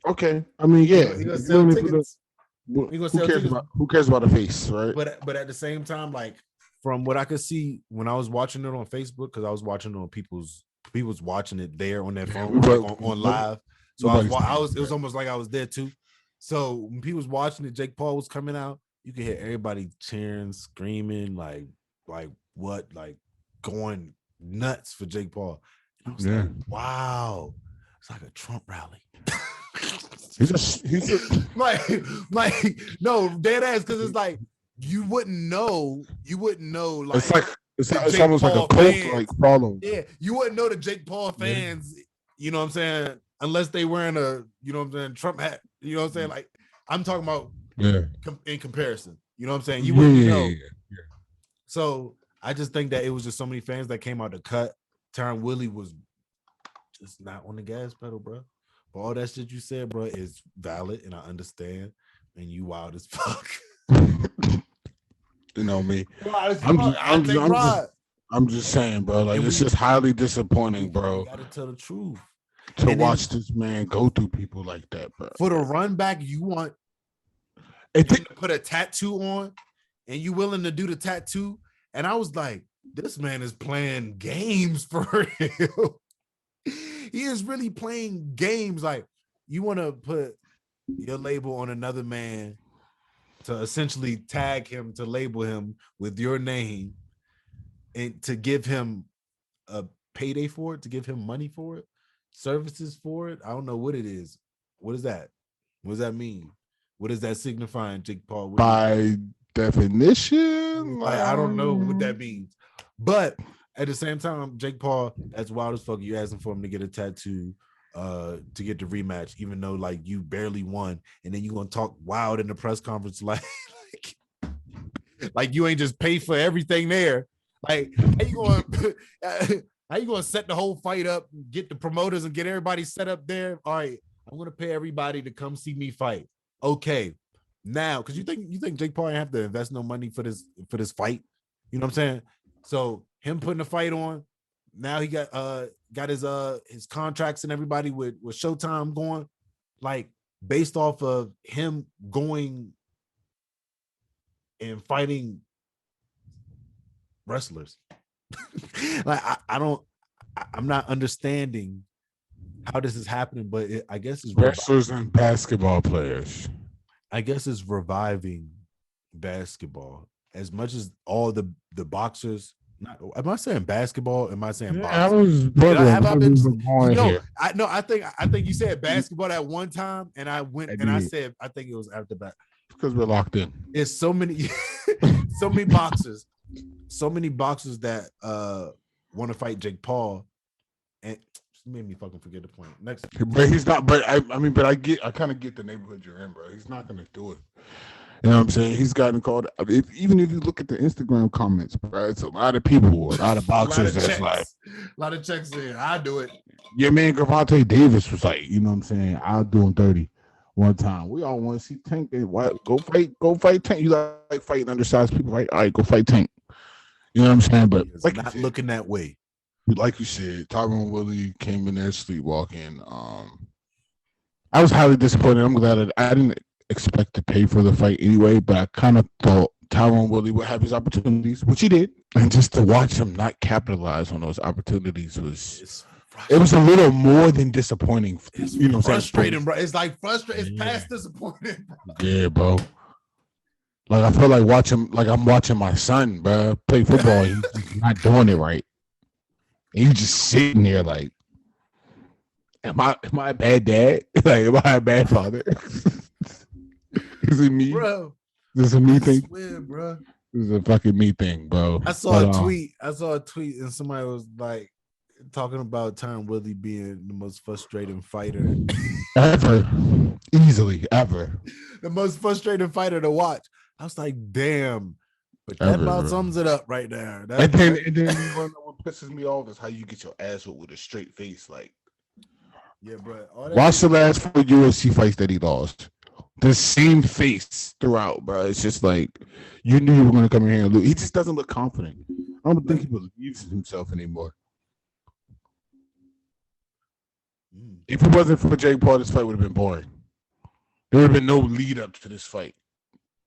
Okay. I mean, yeah. You're gonna sell tickets. Who cares about a face, right? But at the same time, like, from what I could see when I was watching it on Facebook, because I was watching it on people's watching it there on their phone on live. So it was almost like I was there too. So when people was watching it, Jake Paul was coming out, you could hear everybody cheering, screaming, like going nuts for Jake Paul. And I was like, wow, it's like a Trump rally. He's like no, dead ass, because it's like you wouldn't know like it's almost like a cult like problem. Yeah, you wouldn't know the Jake Paul fans, you know what I'm saying, unless they wearing a, you know what I'm saying, Trump hat, you know what I'm saying? Like, I'm talking about in comparison, you know what I'm saying? You wouldn't know. So I just think that it was just so many fans that came out to cut. Tyron Woodley was just not on the gas pedal, bro. But all that shit you said, bro, is valid, and I understand. And you wild as fuck. You know me. I'm just saying, bro. Like, it's just highly disappointing, bro. You gotta tell the truth. To watch this man go through people like that, bro. For the run back, you want to put a tattoo on, and you willing to do the tattoo. And I was like, this man is playing games for real. He is really playing games. Like, you want to put your label on another man to essentially tag him, to label him with your name, and to give him a payday for it, to give him money for it, services for it. I don't know what it is. What is that? What does that mean? What is that signifying, Jake Paul? By definition, like, I don't know what that means. But at the same time, Jake Paul, that's wild as fuck. You asking for him to get a tattoo to get the rematch, even though like you barely won, and then you gonna talk wild in the press conference like you ain't just pay for everything there. Like, how you gonna set the whole fight up, get the promoters and get everybody set up there? All right, I'm gonna pay everybody to come see me fight. Okay, now, because you think Jake Paul ain't have to invest no money for this fight? You know what I'm saying? So him putting the fight on, now he got his contracts and everybody with Showtime going, like, based off of him going and fighting wrestlers. Like, I'm not understanding how this is happening, but I guess it's wrestlers and basketball players. I guess it's reviving basketball as much as all the boxers. Am I saying basketball? Am I saying boxing? I think you said basketball at one time, and I went and I said I think it was after that. Because we're locked in. It's so many boxers that want to fight Jake Paul, and made me fucking forget the point. Next, but he's not. But I kind of get the neighborhood you're in, bro. He's not gonna do it. You know what I'm saying? He's gotten called. Even if you look at the Instagram comments, bro, it's a lot of people, a lot of boxers that's like, a lot of checks in. I do it. Your man Gervonta Davis was like, you know what I'm saying? I'll do him 30 one time. We all want to see Tank. Go fight Tank. You like fighting undersized people, right? All right, go fight Tank. You know what I'm saying? But it's like, not looking that way. Like you said, Tyron Woodley came in there sleepwalking. I was highly disappointed. I'm glad that I didn't expect to pay for the fight anyway, but I kind of thought Tyron Woodley would have his opportunities, which he did. And just to watch him not capitalize on those opportunities was a little more than disappointing. It's, you know, frustrating, bro. It's like frustrating. It's past disappointing, bro. Yeah, bro. Like, I feel like I'm watching my son, bro, play football. He's not doing it right. And he's just sitting there like, am I a bad dad? Like, am I a bad father? Is it me? Bro. This is a me thing? Swear, bro. This is a fucking me thing, bro. I saw a tweet and somebody was like talking about Tyron Woodley being the most frustrating fighter ever. Easily, ever. The most frustrating fighter to watch. I was like, damn. But that about sums it up right there. And then what pisses me off is how you get your ass with a straight face. Like, yeah, bro. Watch the last 4 UFC fights that he lost. The same face throughout, bro. It's just like, you knew you were going to come in here and lose. He just doesn't look confident. I don't think he believes in himself anymore. If it wasn't for Jake Paul, this fight would have been boring. There would have been no lead up to this fight.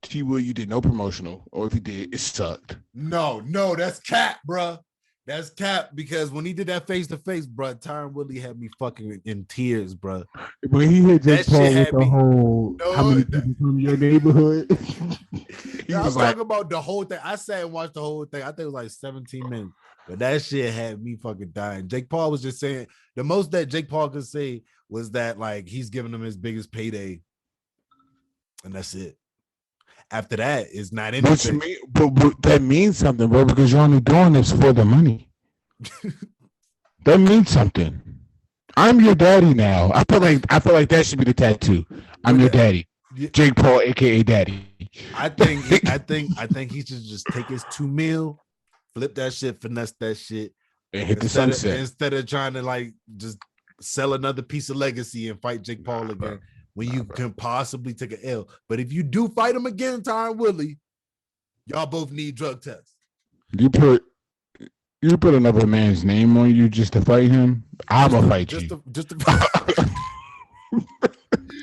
You did no promotional, or if you did, it sucked. No, that's cap, bro. That's cap, because when he did that face to face, bro, Tyron Woodley had me fucking in tears, bro. When he hit Jake Paul with the whole, how many people from your neighborhood? I was talking about the whole thing. I sat and watched the whole thing. I think it was like 17 minutes, but that shit had me fucking dying. Jake Paul was just saying, the most that Jake Paul could say was that, like, he's giving him his biggest payday, and that's it. After that, it's not anything. But that means something, bro, because you're only doing this for the money. That means something. I'm your daddy now. I feel like that should be the tattoo. I'm your daddy. Jake Paul, aka Daddy. I think he should just take his $2 million, flip that shit, finesse that shit, and hit the sunset instead of trying to like just sell another piece of legacy and fight Jake Paul again when you can possibly take an L. But if you do fight him again, Tyron Woodley, y'all both need drug tests. You put another man's name on you just to fight him. I'm gonna fight you.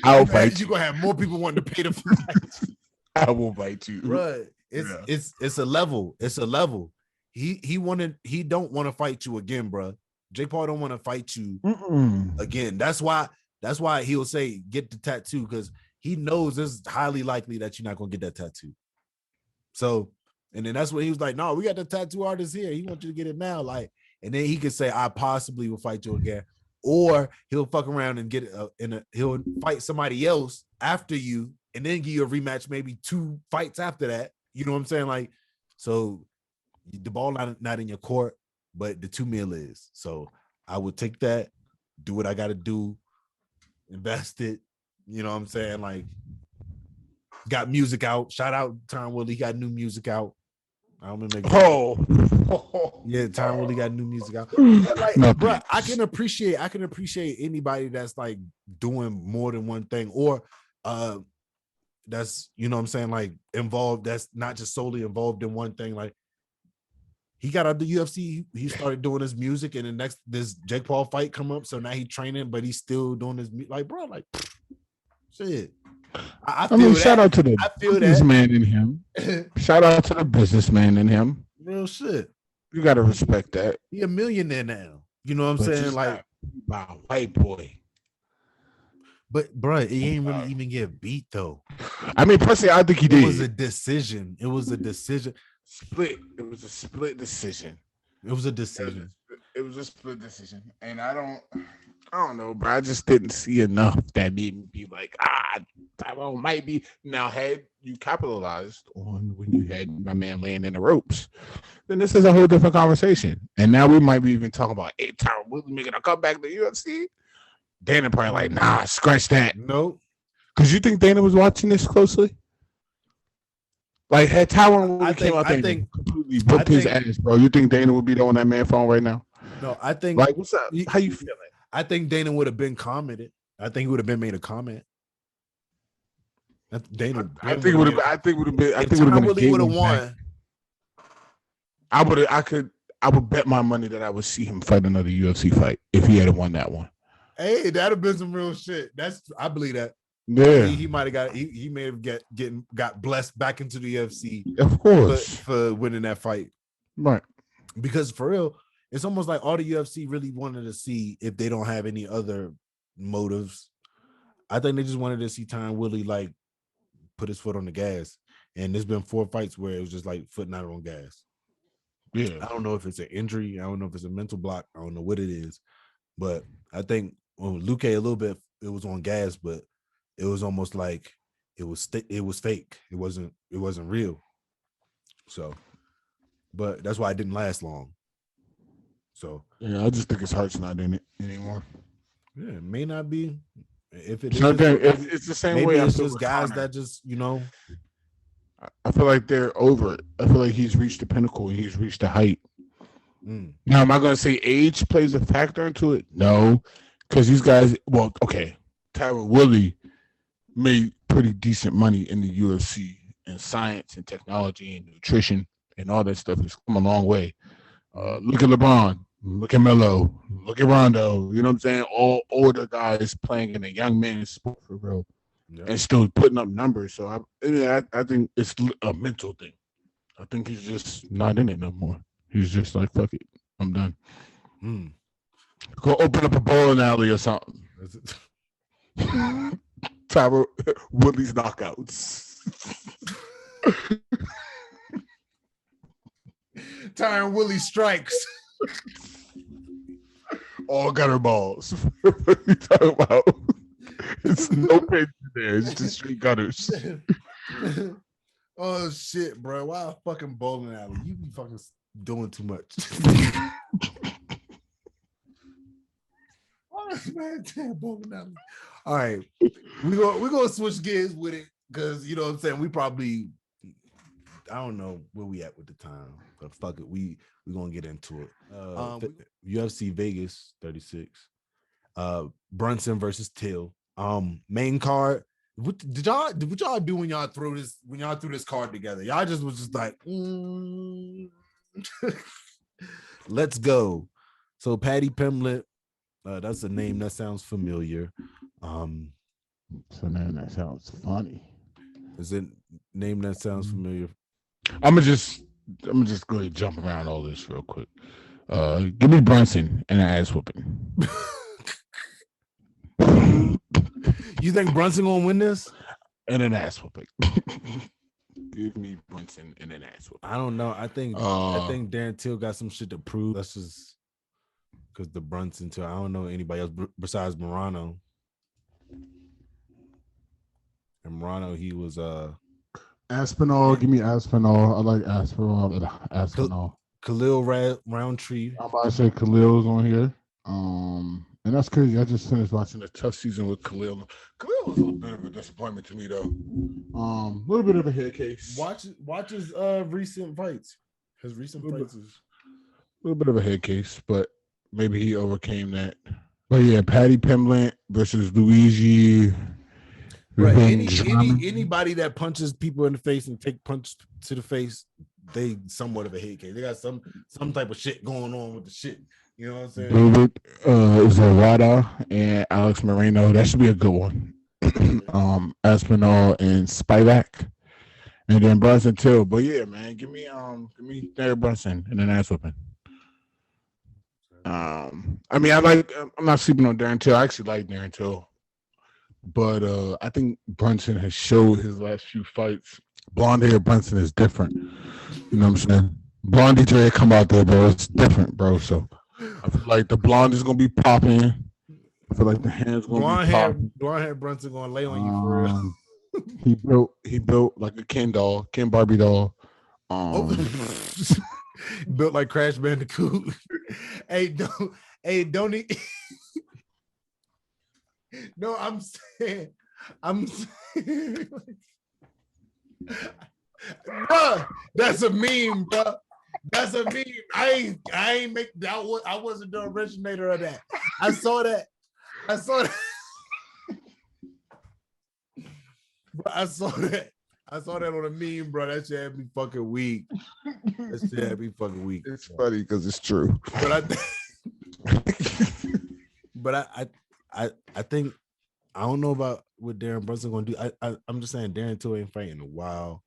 I'll fight you. You're gonna have more people wanting to pay the fight. I will fight you. Right. It's a level. It's a level. He don't want to fight you again, bro. Jake Paul don't want to fight you again. That's why he'll say get the tattoo, because he knows it's highly likely that you're not gonna get that tattoo. So, and then that's when he was like, no, we got the tattoo artist here. He wants you to get it now. Like, and then he could say, I possibly will fight you again. Or he'll fuck around and get he'll fight somebody else after you and then give you a rematch, maybe 2 fights after that. You know what I'm saying? Like, so the ball not in your court, but the $2 million is. So I would take that, do what I got to do, invest it. You know what I'm saying? Like, got music out. Shout out Tyron Woodley. He got new music out. I don't remember. Yeah, Tyron Woodley got new music out. Like, bro, I can appreciate anybody that's like doing more than one thing, or that's, you know what I'm saying, like involved, that's not just solely involved in one thing. Like, he got out of the UFC, he started doing his music, and then this Jake Paul fight come up, so now he's training, but he's still doing his like, bro, like shit. I mean, shout out to the businessman in him. Shout out to the businessman in him. Real shit. You gotta respect that. He a millionaire now. You know what I'm saying? Like, by a white boy. But bro, he ain't really even get beat though. I mean, personally, I think he did. It was a decision. It was a decision. Split. It was a split decision. It was a decision. It was a split decision, and I don't know, bro. I just didn't see enough that made me be like, Tyron might be. Now, had you capitalized on when you had my man laying in the ropes, then this is a whole different conversation. And now we might be even talking about, hey, Tyron Woodley making a comeback to the UFC. Dana probably like, nah, scratch that. Nope. Because you think Dana was watching this closely? Like, had Tyron Woodley came out there and completely whooped his ass, bro, you think Dana would be on that man phone right now? No, I think. Like, what's up? How you feeling? I think Dana would have been commented. I think he would have been made a comment. Dana. I think would have been. I think would have won. I would bet my money that I would see him fight another UFC fight if he had won that one. Hey, that'd have been some real shit. I believe that. Yeah, he might have got. He may have got blessed back into the UFC. Of course, for winning that fight. Right. Because for real, it's almost like all the UFC really wanted to see if they don't have any other motives. I think they just wanted to see Tyron Woodley like put his foot on the gas. And there's been 4 fights where it was just like foot not on gas. Yeah. I don't know if it's an injury. I don't know if it's a mental block. I don't know what it is. But I think when Luke a little bit, it was on gas, but it was almost like it was fake. It wasn't real. So, but that's why it didn't last long. So yeah, I just think his heart's not in it anymore. Yeah, it may not be. If it is, it's the same way. It's just guys that just, you know. I feel like they're over it. I feel like he's reached the pinnacle and he's reached the height. Now, am I going to say age plays a factor into it? No, because these guys. Well, okay, Tyron Woodley made pretty decent money in the UFC, and science and technology and nutrition and all that stuff has come a long way. Look at LeBron, look at Melo, look at Rondo. You know what I'm saying? All older guys playing in a young man's sport for real, and still putting up numbers. So I think it's a mental thing. I think he's just not in it no more. He's just like, fuck it, I'm done. Go open up a bowling alley or something. Tyron Woodley's knockouts. Tyron Woodley strikes. All gutter balls. What are you talking about? It's no pain there. It's just straight gutters. Oh shit, bro! Why a fucking bowling alley? You be fucking doing too much. Man, bowling alley. All right, we're gonna switch gears with it because you know what I'm saying. We probably don't know where we at with the time, but fuck it, we gonna get into it. UFC Vegas 36. Brunson versus Till. Main card. What y'all do when y'all threw this card together? Y'all just was just like, let's go. So Patty Pimblett, that's a name that sounds familiar. It's a name that sounds funny. Is it name that sounds familiar? I'm gonna just go ahead and jump around all this real quick. Give me Brunson and an ass whooping. You think Brunson gonna win this? And an ass whooping. Give me Brunson and an ass whooping. I don't know. I think Darren Till got some shit to prove. That's just because the Brunson Till. I don't know anybody else besides Morano. And Morano, he was Aspinall. Give me Aspinall. I like Aspinall. Khalil Roundtree. I'm about to say Khalil's on here. And that's crazy. I just finished watching a tough season with Khalil. Khalil was a little bit of a disappointment to me, though. A little bit of a head case. Watch his recent fights. His recent fights is a little bit of a head case, but maybe he overcame that. But yeah, Patty Pimblett versus Luigi. Right. Anybody that punches people in the face and take punches to the face, they somewhat of a head case. They got some type of shit going on with the shit. You know what I'm saying? David Zarada and Alex Moreno. That should be a good one. Aspinall and Spivak. And then Brunson Till. But yeah, man, give me Derek Brunson and an ass whooping. I'm not sleeping on Darren Till. I actually like Darren Till. But I think Brunson has showed his last few fights. Blonde hair Brunson is different. You know what I'm saying? Blondie Dre come out there, bro. It's different, bro. So I feel like the blonde is gonna be popping. I feel like the hands gonna be popping. Blonde hair Brunson gonna lay on you for real. He built like a Ken Barbie doll. Built like Crash Bandicoot. Don't he? No, I'm saying, bruh, that's a meme, bruh. That's a meme. I ain't make that. I wasn't the originator of that. I saw that. Bro, I saw that on a meme, bro. That shit had me fucking weak. It's funny because it's true. But I think I don't know about what Darren Brunson gonna do. I'm just saying Darren Till ain't fighting in a while,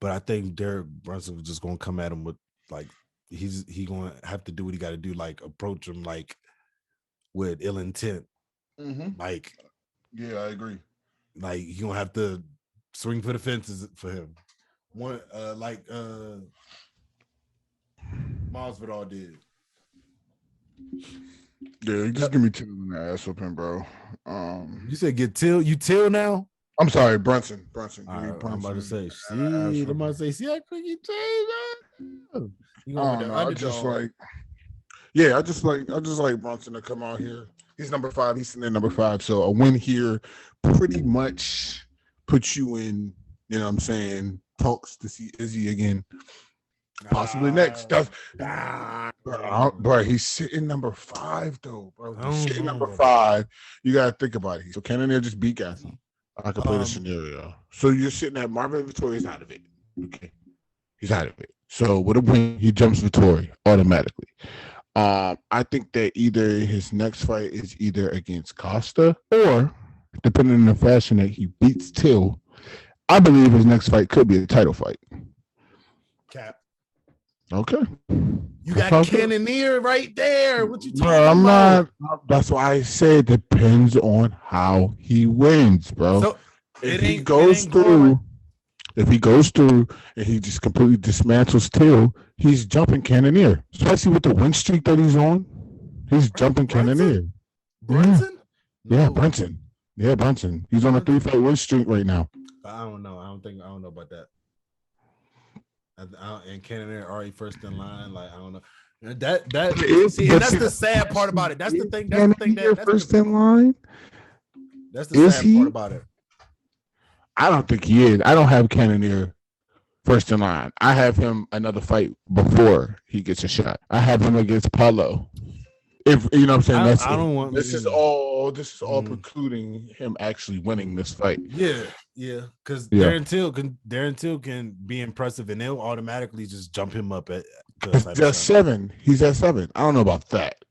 but I think Derek Brunson was just gonna come at him with like he gonna have to do what he got to do, like approach him like with ill intent. Mm-hmm. Like, yeah, I agree. Like you gonna have to swing for the fences for him. One like Masvidal did. Yeah, you just give me Till in the ass whooping, bro. You said get Till. You Till now? I'm sorry, Brunson. Brunson. I'm about to say, see how quick you change. I just like Brunson to come out here. He's number 5. He's in there number 5. So a win here pretty much puts you in, you know what I'm saying, talks to see Izzy again. Possibly next. Bro, he's sitting number 5 though, bro. He's sitting number 5. You gotta think about it. So Cannonier just beat Gasson. I can play the scenario. So you're sitting at Marvin Vittori's out of it. Okay. He's out of it. So with a win, he jumps Vittori automatically. I think that either his next fight is either against Costa or, depending on the fashion that he beats Till, I believe his next fight could be a title fight. Cap. Okay. You got Cannonier right there. What you talking about? I'm not. That's why I say it depends on how he wins, bro. So if he goes through and he just completely dismantles Till, he's jumping Cannonier. Especially with the win streak that he's on, he's jumping Cannonier. Brunson? Yeah, no. Brunson. Yeah, Brunson. He's on a 3-fight win streak right now. I don't know. I don't know about that. And Cannonier already first in line. Like, I don't know. That's the sad part about it. That's the thing. That's the thing that first in line. That's the sad part about it. I don't think he is. I don't have Cannonier first in line. I have him another fight before he gets a shot. I have him against Paulo. If you know what I'm saying, I don't want this is all precluding him actually winning this fight. Yeah, because Darren Till can be impressive, and they'll automatically just jump him up at. Just 7. He's at 7. I don't know about that,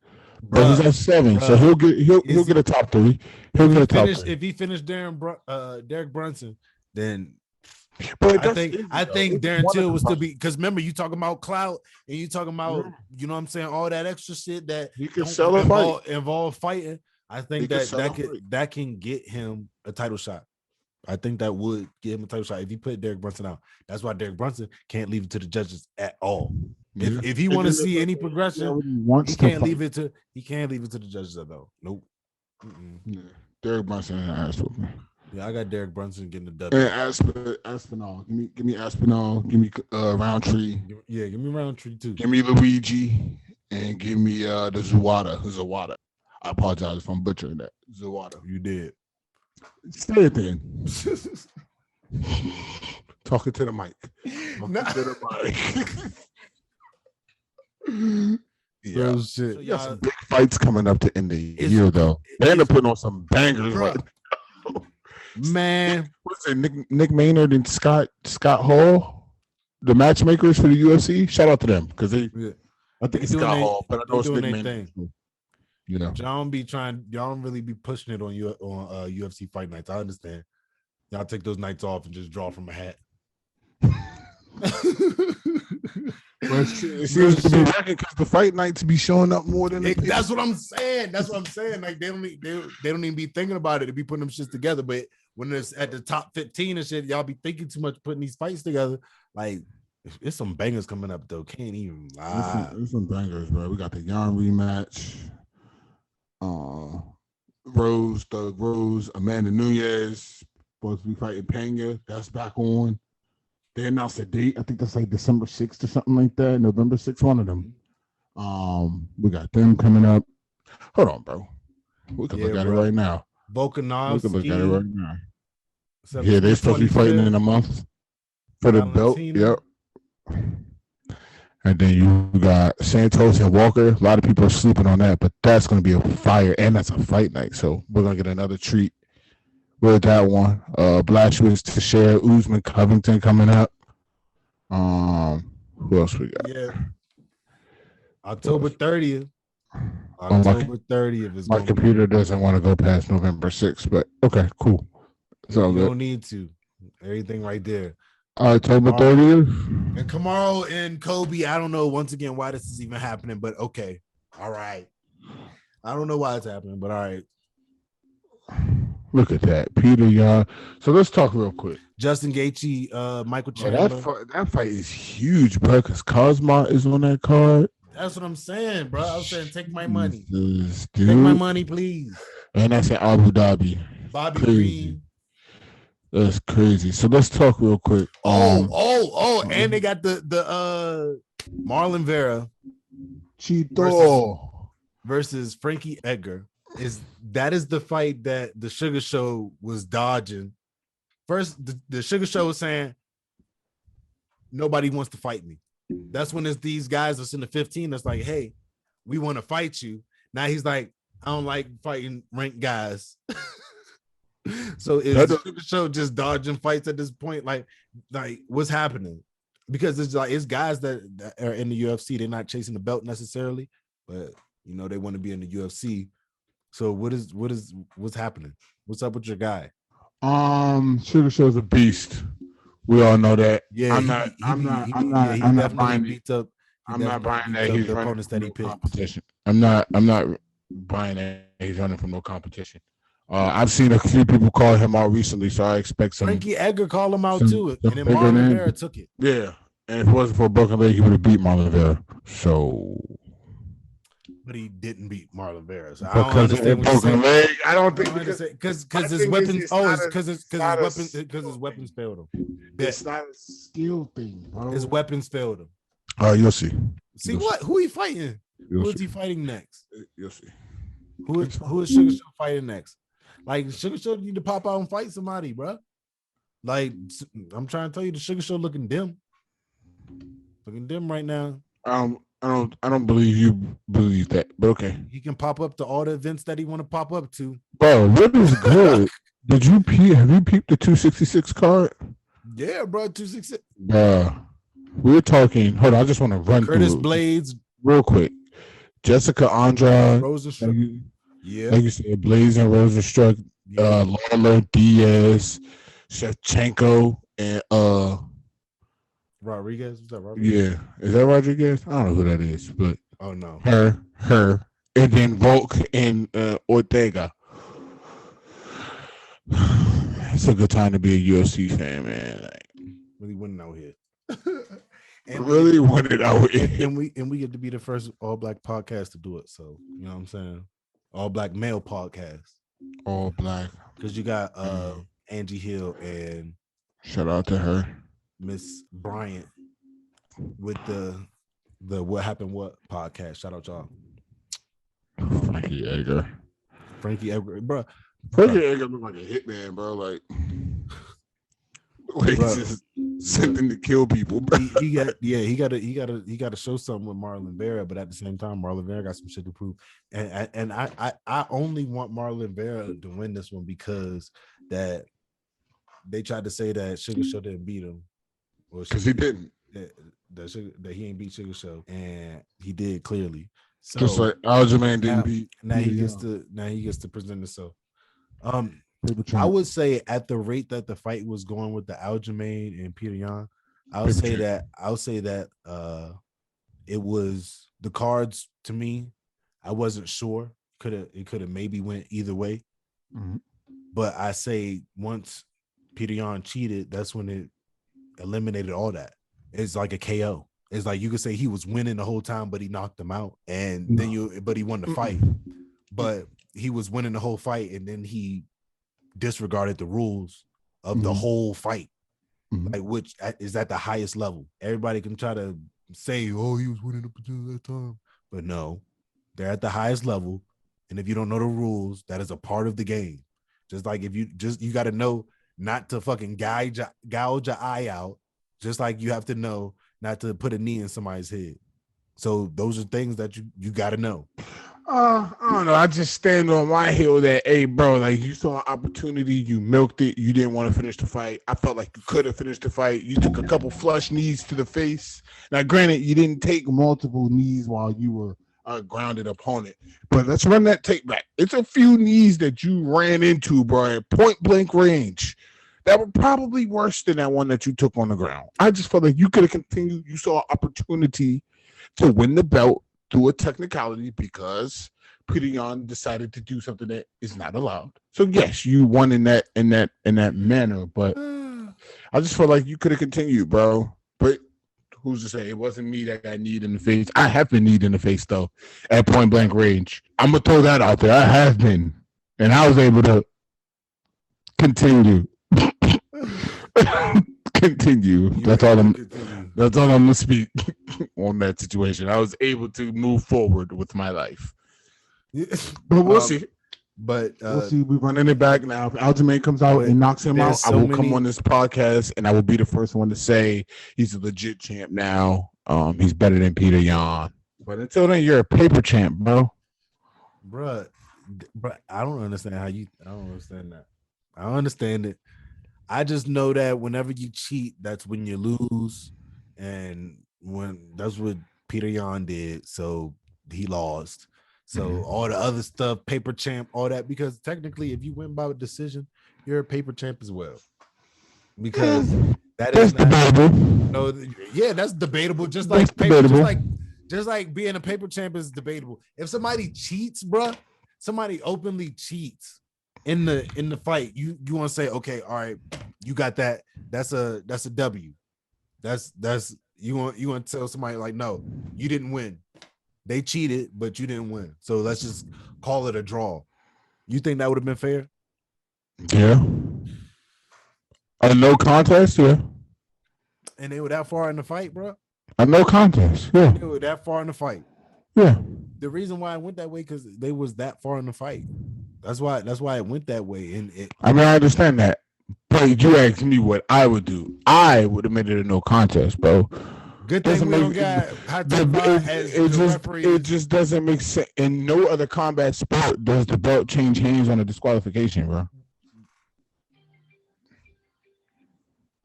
but he's at 7, so he'll get a top 3. He'll get a top 3. If he finished Derek Brunson, then. But I think Darren Till will still be, because remember, you talking about clout and you talking about you know what I'm saying, all that extra shit that you can sell a fight involve fighting. I think that can get him a title shot. I think that would get him a title shot if he put Derek Brunson out. That's why Derek Brunson can't leave it to the judges at all. If he want to see any progression, he can't leave it to the judges at all. Nope. Yeah. Derek Brunson and ass whooping. Yeah, I got Derek Brunson getting the W. And Aspinall. Give me Aspinall. Give me Roundtree. Yeah, give me Roundtree too. Give me Luigi and give me the Zawada. I apologize if I'm butchering that. Zawada. You did. Say it then. Talking to the mic. Yeah. Bro, shit. So you got some big fights coming up to end the year, though. They end up putting on some bangers right now. Man. What's it? Nick Maynard and Scott Hall, the matchmakers for the UFC? Shout out to them, because I think it's Scott Hall, but I know it's Nick Maynard. You know, y'all don't really be pushing it on UFC fight nights. I understand. Y'all take those nights off and just draw from a hat. It seems to be working because the fight nights be showing up more than that's what I'm saying. Like they don't even be thinking about it to be putting them shits together. But when it's at the top 15 and shit, y'all be thinking too much putting these fights together. Like, it's some bangers coming up though. Can't even lie. There's some bangers, bro. We got the Yarn rematch. Rose, Amanda Nunes supposed to be fighting Pena. That's back on. They announced a date. I think that's like December 6th or something like that. November 6th, one of them. We got them coming up. Hold on, bro. We can look at it right now. Volkanovski. We can look at it right now. Yeah, they're supposed to be fighting in a month for the belt. Yep. And then you got Santos and Walker. A lot of people are sleeping on that, but that's going to be a fire, and that's a fight night. So we're going to get another treat with that one. Blachowicz, Teixeira, Usman, Covington coming up. Who else we got? Yeah. October 30th. October 30th is my computer doesn't want to go past November 6th, but okay, cool. So you don't need to. Everything right there. October 30th. And Kamaru and Kobe, I don't know once again why this is even happening, but okay. All right. I don't know why it's happening, but all right. Look at that. Peter Young. So let's talk real quick. Justin Gaethje, Michael Chandler. That fight is huge, bro, because Cosmo is on that card. That's what I'm saying, bro. I was saying, take my money. Take my money, please. And that's in Abu Dhabi. Bobby Green. That's crazy. So let's talk real quick. And they got the Marlon Vera Chito versus Frankie Edgar. That is the fight that the Sugar Show was dodging. First, the Sugar Show was saying nobody wants to fight me. That's when it's these guys that's in the 15 that's like, hey, we want to fight you. Now he's like, I don't like fighting ranked guys. So is the Sugar Show just dodging fights at this point? Like what's happening? Because it's guys that are in the UFC. They're not chasing the belt necessarily, but they want to be in the UFC. So what's happening? What's up with your guy? Sugar Show's a beast. We all know that. Yeah, I'm not buying that. I'm not buying that he's running from no competition. I'm not buying that he's running from no competition. I've seen a few people call him out recently, so I expect some. Frankie Edgar called him out too, and then Marlon Vera took it. Yeah, and if it wasn't for a broken leg, he would have beat Marlon Vera. So, but he didn't beat Marlon Vera. So I don't understand what broken leg. I don't think because his weapons. Because his weapons failed him. It's not a skill thing, bro. His weapons failed him. You'll see. Who he fighting? Who is he fighting next? You'll see. Who is Sugar Show fighting next? Like, Sugar Show need to pop out and fight somebody, bro. Like, I'm trying to tell you, the Sugar Show looking dim. looking dim right now. I don't believe you believe that, but okay. He can pop up to all the events that he want to pop up to. Bro, what is good? Have you peeped the 266 card? Yeah, bro, 266. We're talking. Hold on, I just want to run Curtis through Blades, real quick. Jessica Andrade, Rosenstruck. Yeah, like you said, Blaze and Rosenstruck, Lawler, Diaz, Shevchenko, and Rodriguez. Was that Rodriguez? Yeah, is that Rodriguez? I don't know who that is, but oh no, her, and then Volk and Ortega. It's a good time to be a UFC fan, man. Like, really winning out here. Winning out here. And we get to be the first all black podcast to do it. So you know what I'm saying? All black male podcast. All black. Because you got Angie Hill and shout out to her. Miss Bryant with the What Happened What podcast. Shout out y'all. Frankie Edgar, bro. Frankie Edgar look like a hitman, bro. Like just something to kill people. Bro. He got to show something with Marlon Vera, but at the same time, Marlon Vera got some shit to prove. And I only want Marlon Vera to win this one because that they tried to say that Sugar Show didn't beat him. Because he didn't. That he ain't beat Sugar Show, and he did clearly. So just like Aljamain didn't beat. Now he gets to present himself. I would say at the rate that the fight was going with the Aljamain and Peter Yan, I'll say that it was the cards to me. I wasn't sure. It could have maybe went either way. Mm-hmm. But I say once Peter Yan cheated, that's when it eliminated all that. It's like a KO. It's like you could say he was winning the whole time, but he knocked him out, and then he won the fight. But he was winning the whole fight, and then he disregarded the rules of the whole fight, like which is at the highest level. Everybody can try to say, "Oh, he was winning up until that time," but no, they're at the highest level, and if you don't know the rules, that is a part of the game. Just like you got to know not to fucking gouge your eye out, just like you have to know not to put a knee in somebody's head. So those are things that you got to know. I don't know. I just stand on my hill that, hey, bro, like you saw an opportunity, you milked it, you didn't want to finish the fight. I felt like you could have finished the fight. You took a couple flush knees to the face. Now, granted, you didn't take multiple knees while you were a grounded opponent, but let's run that tape back. It's a few knees that you ran into, bro, at point blank range. That were probably worse than that one that you took on the ground. I just felt like you could have continued. You saw an opportunity to win the belt through a technicality because Peter Yan decided to do something that is not allowed. So yes, you won in that manner, but I just felt like you could have continued, bro. But who's to say it wasn't me that got kneed in the face? I have been kneed in the face though at point blank range. I'm gonna throw that out there. I have been, and I was able to continue. Continue. That's all I'm gonna speak on that situation. I was able to move forward with my life. But we'll see. But we'll see. We're running it back now. If Aljamain comes out and knocks him out, I will come on this podcast and I will be the first one to say he's a legit champ now. He's better than Peter Yan. But until then, you're a paper champ, bro. Bruh, I don't understand I don't understand that. I don't understand it. I just know that whenever you cheat, that's when you lose, and that's what Peter Yan did. So he lost. So all the other stuff, paper champ, all that, because technically, if you win by decision, you're a paper champ as well. Because that's debatable. No, yeah, that's debatable. Just like paper, just like being a paper champ is debatable. If somebody cheats, bro, somebody openly cheats in the fight, you want to say, okay, all right, you got that. That's a W. That's you want to tell somebody like, no, you didn't win. They cheated, but you didn't win. So let's just call it a draw. You think that would have been fair? Yeah. A no contest, yeah. And they were that far in the fight, bro. A no contest, yeah. They were that far in the fight. Yeah. The reason why I went that way because they was that far in the fight. That's why it went that way. And I mean, I understand that. But you asked me what I would do. I would have made it a no contest, bro. Good thing we don't got it just doesn't make sense. In no other combat sport does the belt change hands on a disqualification, bro.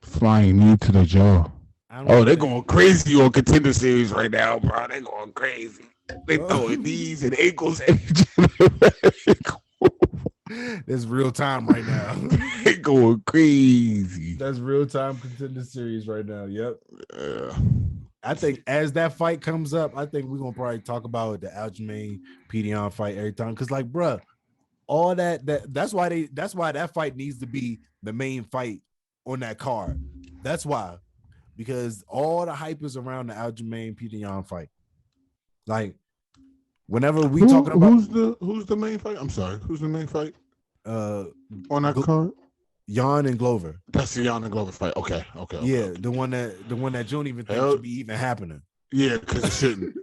Flying knee to the jaw. Oh, they're going crazy on Contender Series right now, bro. They're going crazy. They throwing knees and ankles at each other. It's real time right now. They going crazy. That's real time Contender Series right now. Yep. I think as that fight comes up, I think we're gonna probably talk about the Aljamain Pedion fight every time. Cause like, bruh, all that's why that fight needs to be the main fight on that card. That's why, because all the hype is around the Aljamain Pedion fight. Like, whenever we talking about who's the main fight? I'm sorry, who's the main fight? On that card? Jan and Glover. That's the Jan and Glover fight. Okay. Yeah, the one that you don't even think should be even happening. Yeah, because it shouldn't.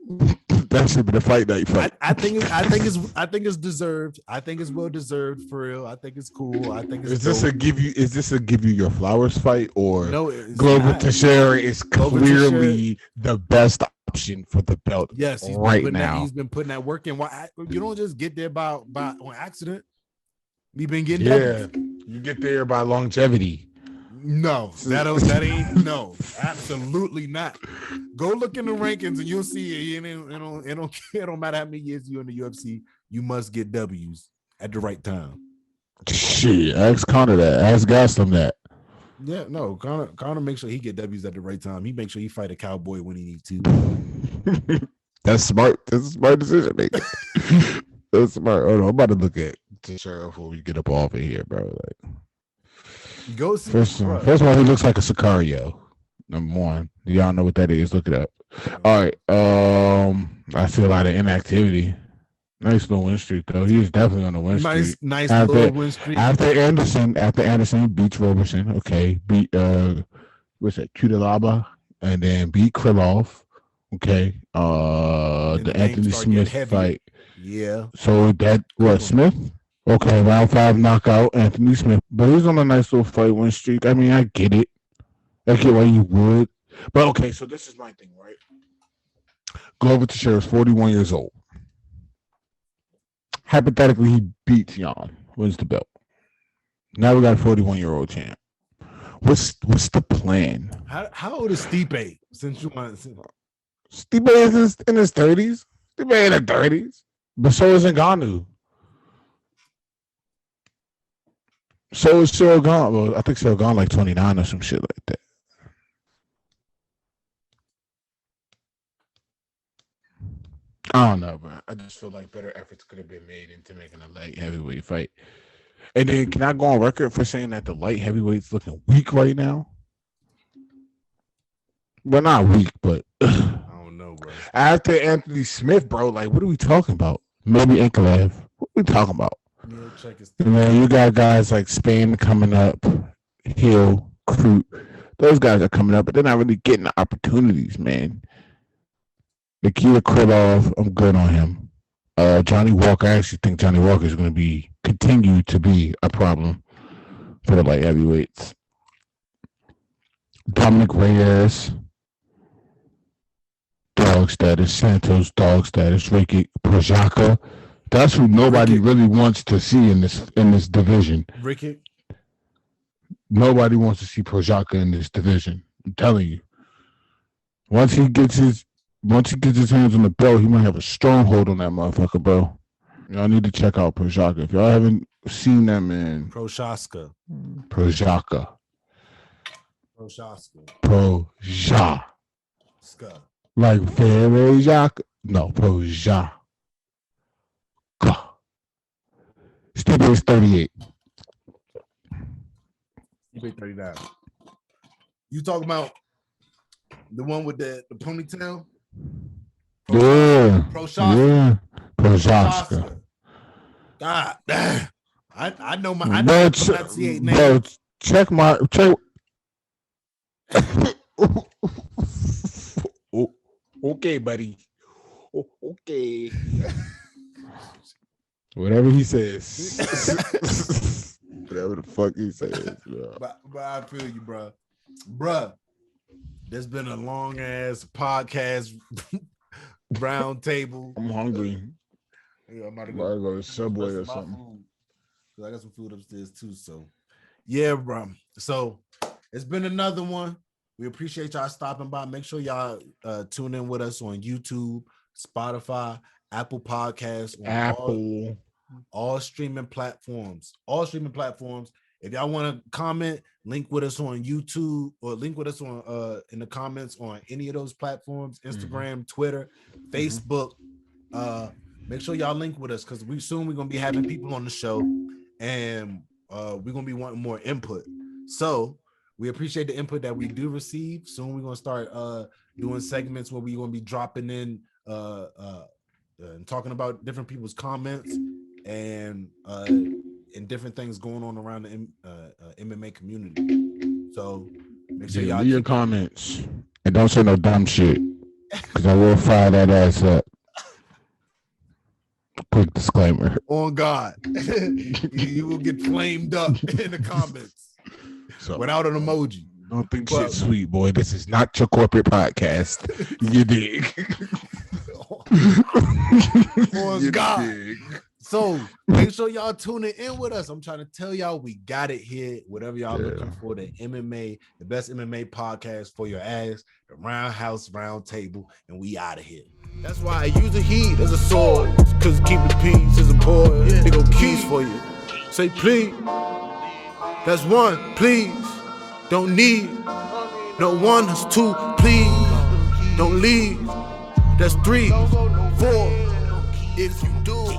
That should be the fight night fight. I think it's deserved. I think it's well deserved for real. I think it's cool. I think it's Is this a give you your flowers fight, or no? Glover Teixeira is clearly the best option for the belt. Yes, he's been putting that work in. Why you don't just get there by on accident? You've been getting you get there by longevity. No, that ain't no, absolutely not. Go look in the rankings and you'll see it. It don't matter how many years you're in the UFC, you must get W's at the right time. Shit, ask Connor that. Ask Gaslam that. Yeah, no, Connor makes sure he get W's at the right time. He makes sure he fight a cowboy when he needs to. That's smart. That's a smart decision making. That's smart. Oh no, I'm about to look at Teixeira before we get up off of here, bro. Like, go see. First of all, he looks like a Sicario. Number one, y'all know what that is. Look it up. All right. I see a lot of inactivity. Nice little win streak though. He's definitely on the win streak. Nice little win streak. After Anderson beats Roberson. Okay, beat what's that? Kudalaba, and then beat Krylov. Okay. The Anthony Smith fight. Yeah. So that Smith? Okay, round 5 knockout, Anthony Smith. But he's on a nice little fight win streak. I mean, I get it. I get why you would. But okay, so this is my thing, right? Glover Teixeira is 41 years old. Hypothetically, he beats Jan, wins the belt. Now we got a 41-year-old champ. What's the plan? How old is Stipe? Since you want to Stipe is in his 30s. Stipe in his 30s. But so is Ngannou. So is Cyril Gane. Well, I think Cyril Gane like 29 or some shit like that. I don't know, bro. I just feel like better efforts could have been made into making a light heavyweight fight. And then can I go on record for saying that the light heavyweight's looking weak right now? Well, not weak, but I don't know, bro. After Anthony Smith, bro, like, what are we talking about? Maybe Ankalaev. What are we talking about? Man, you got guys like Spain coming up, Hill, Crute. Those guys are coming up, but they're not really getting the opportunities, man. Nikita Krylov, I'm good on him. Johnny Walker, I actually think Johnny Walker is going to continue to be a problem for the light heavyweights. Dominic Reyes, dog status. Santos, dog status. Ricky Prochazka. That's who nobody really wants to see in this division. Ricky? Nobody wants to see Prochazka in this division. I'm telling you. Once he gets his hands on the belt, he might have a stronghold on that motherfucker, bro. Y'all need to check out Prochazka. If y'all haven't seen that man. Prochazka. Like Vera. No, Prochazka. Stipe is 38. Stipe 39. You talking about the one with the ponytail? Yeah. Prochazka. Prochazka. God damn. I know my pronunciate name. Bro, check. Okay, buddy. Okay. Whatever he says. Whatever the fuck he says. Bro. But I feel you, bro. Bruh. There's been a long ass podcast round table. I'm hungry. Yeah, I'm about to go to Subway or something. Food. I got some food upstairs too. So, yeah, bro. So it's been another one. We appreciate y'all stopping by. Make sure y'all tune in with us on YouTube, Spotify, Apple Podcasts, all streaming platforms. All streaming platforms. If y'all want to comment, link with us on YouTube or link with us on in the comments on any of those platforms, Instagram, Twitter, Facebook. Make sure y'all link with us because we're gonna be having people on the show and we're gonna be wanting more input. So we appreciate the input that we do receive. Soon we're gonna start doing segments where we're gonna be dropping in and talking about different people's comments and different things going on around the MMA community. So make sure y'all leave your comments and don't say no dumb shit because I will fire that ass up. Quick disclaimer. On God, you will get flamed up in the comments without an emoji. Don't think shit sweet, boy. This is not your corporate podcast. You dig? On God. Dig. So make sure y'all tuning in with us. I'm trying to tell y'all we got it here. Whatever y'all looking for, the best MMA podcast for your ass, the RoundHouse RoundTable, and we out of here. That's why I use the heat as a sword, cause keep the peace is important. They go keys for you. Say please. That's one, please. Don't need. No one, that's two, please. Don't leave. That's 3, 4. If you do.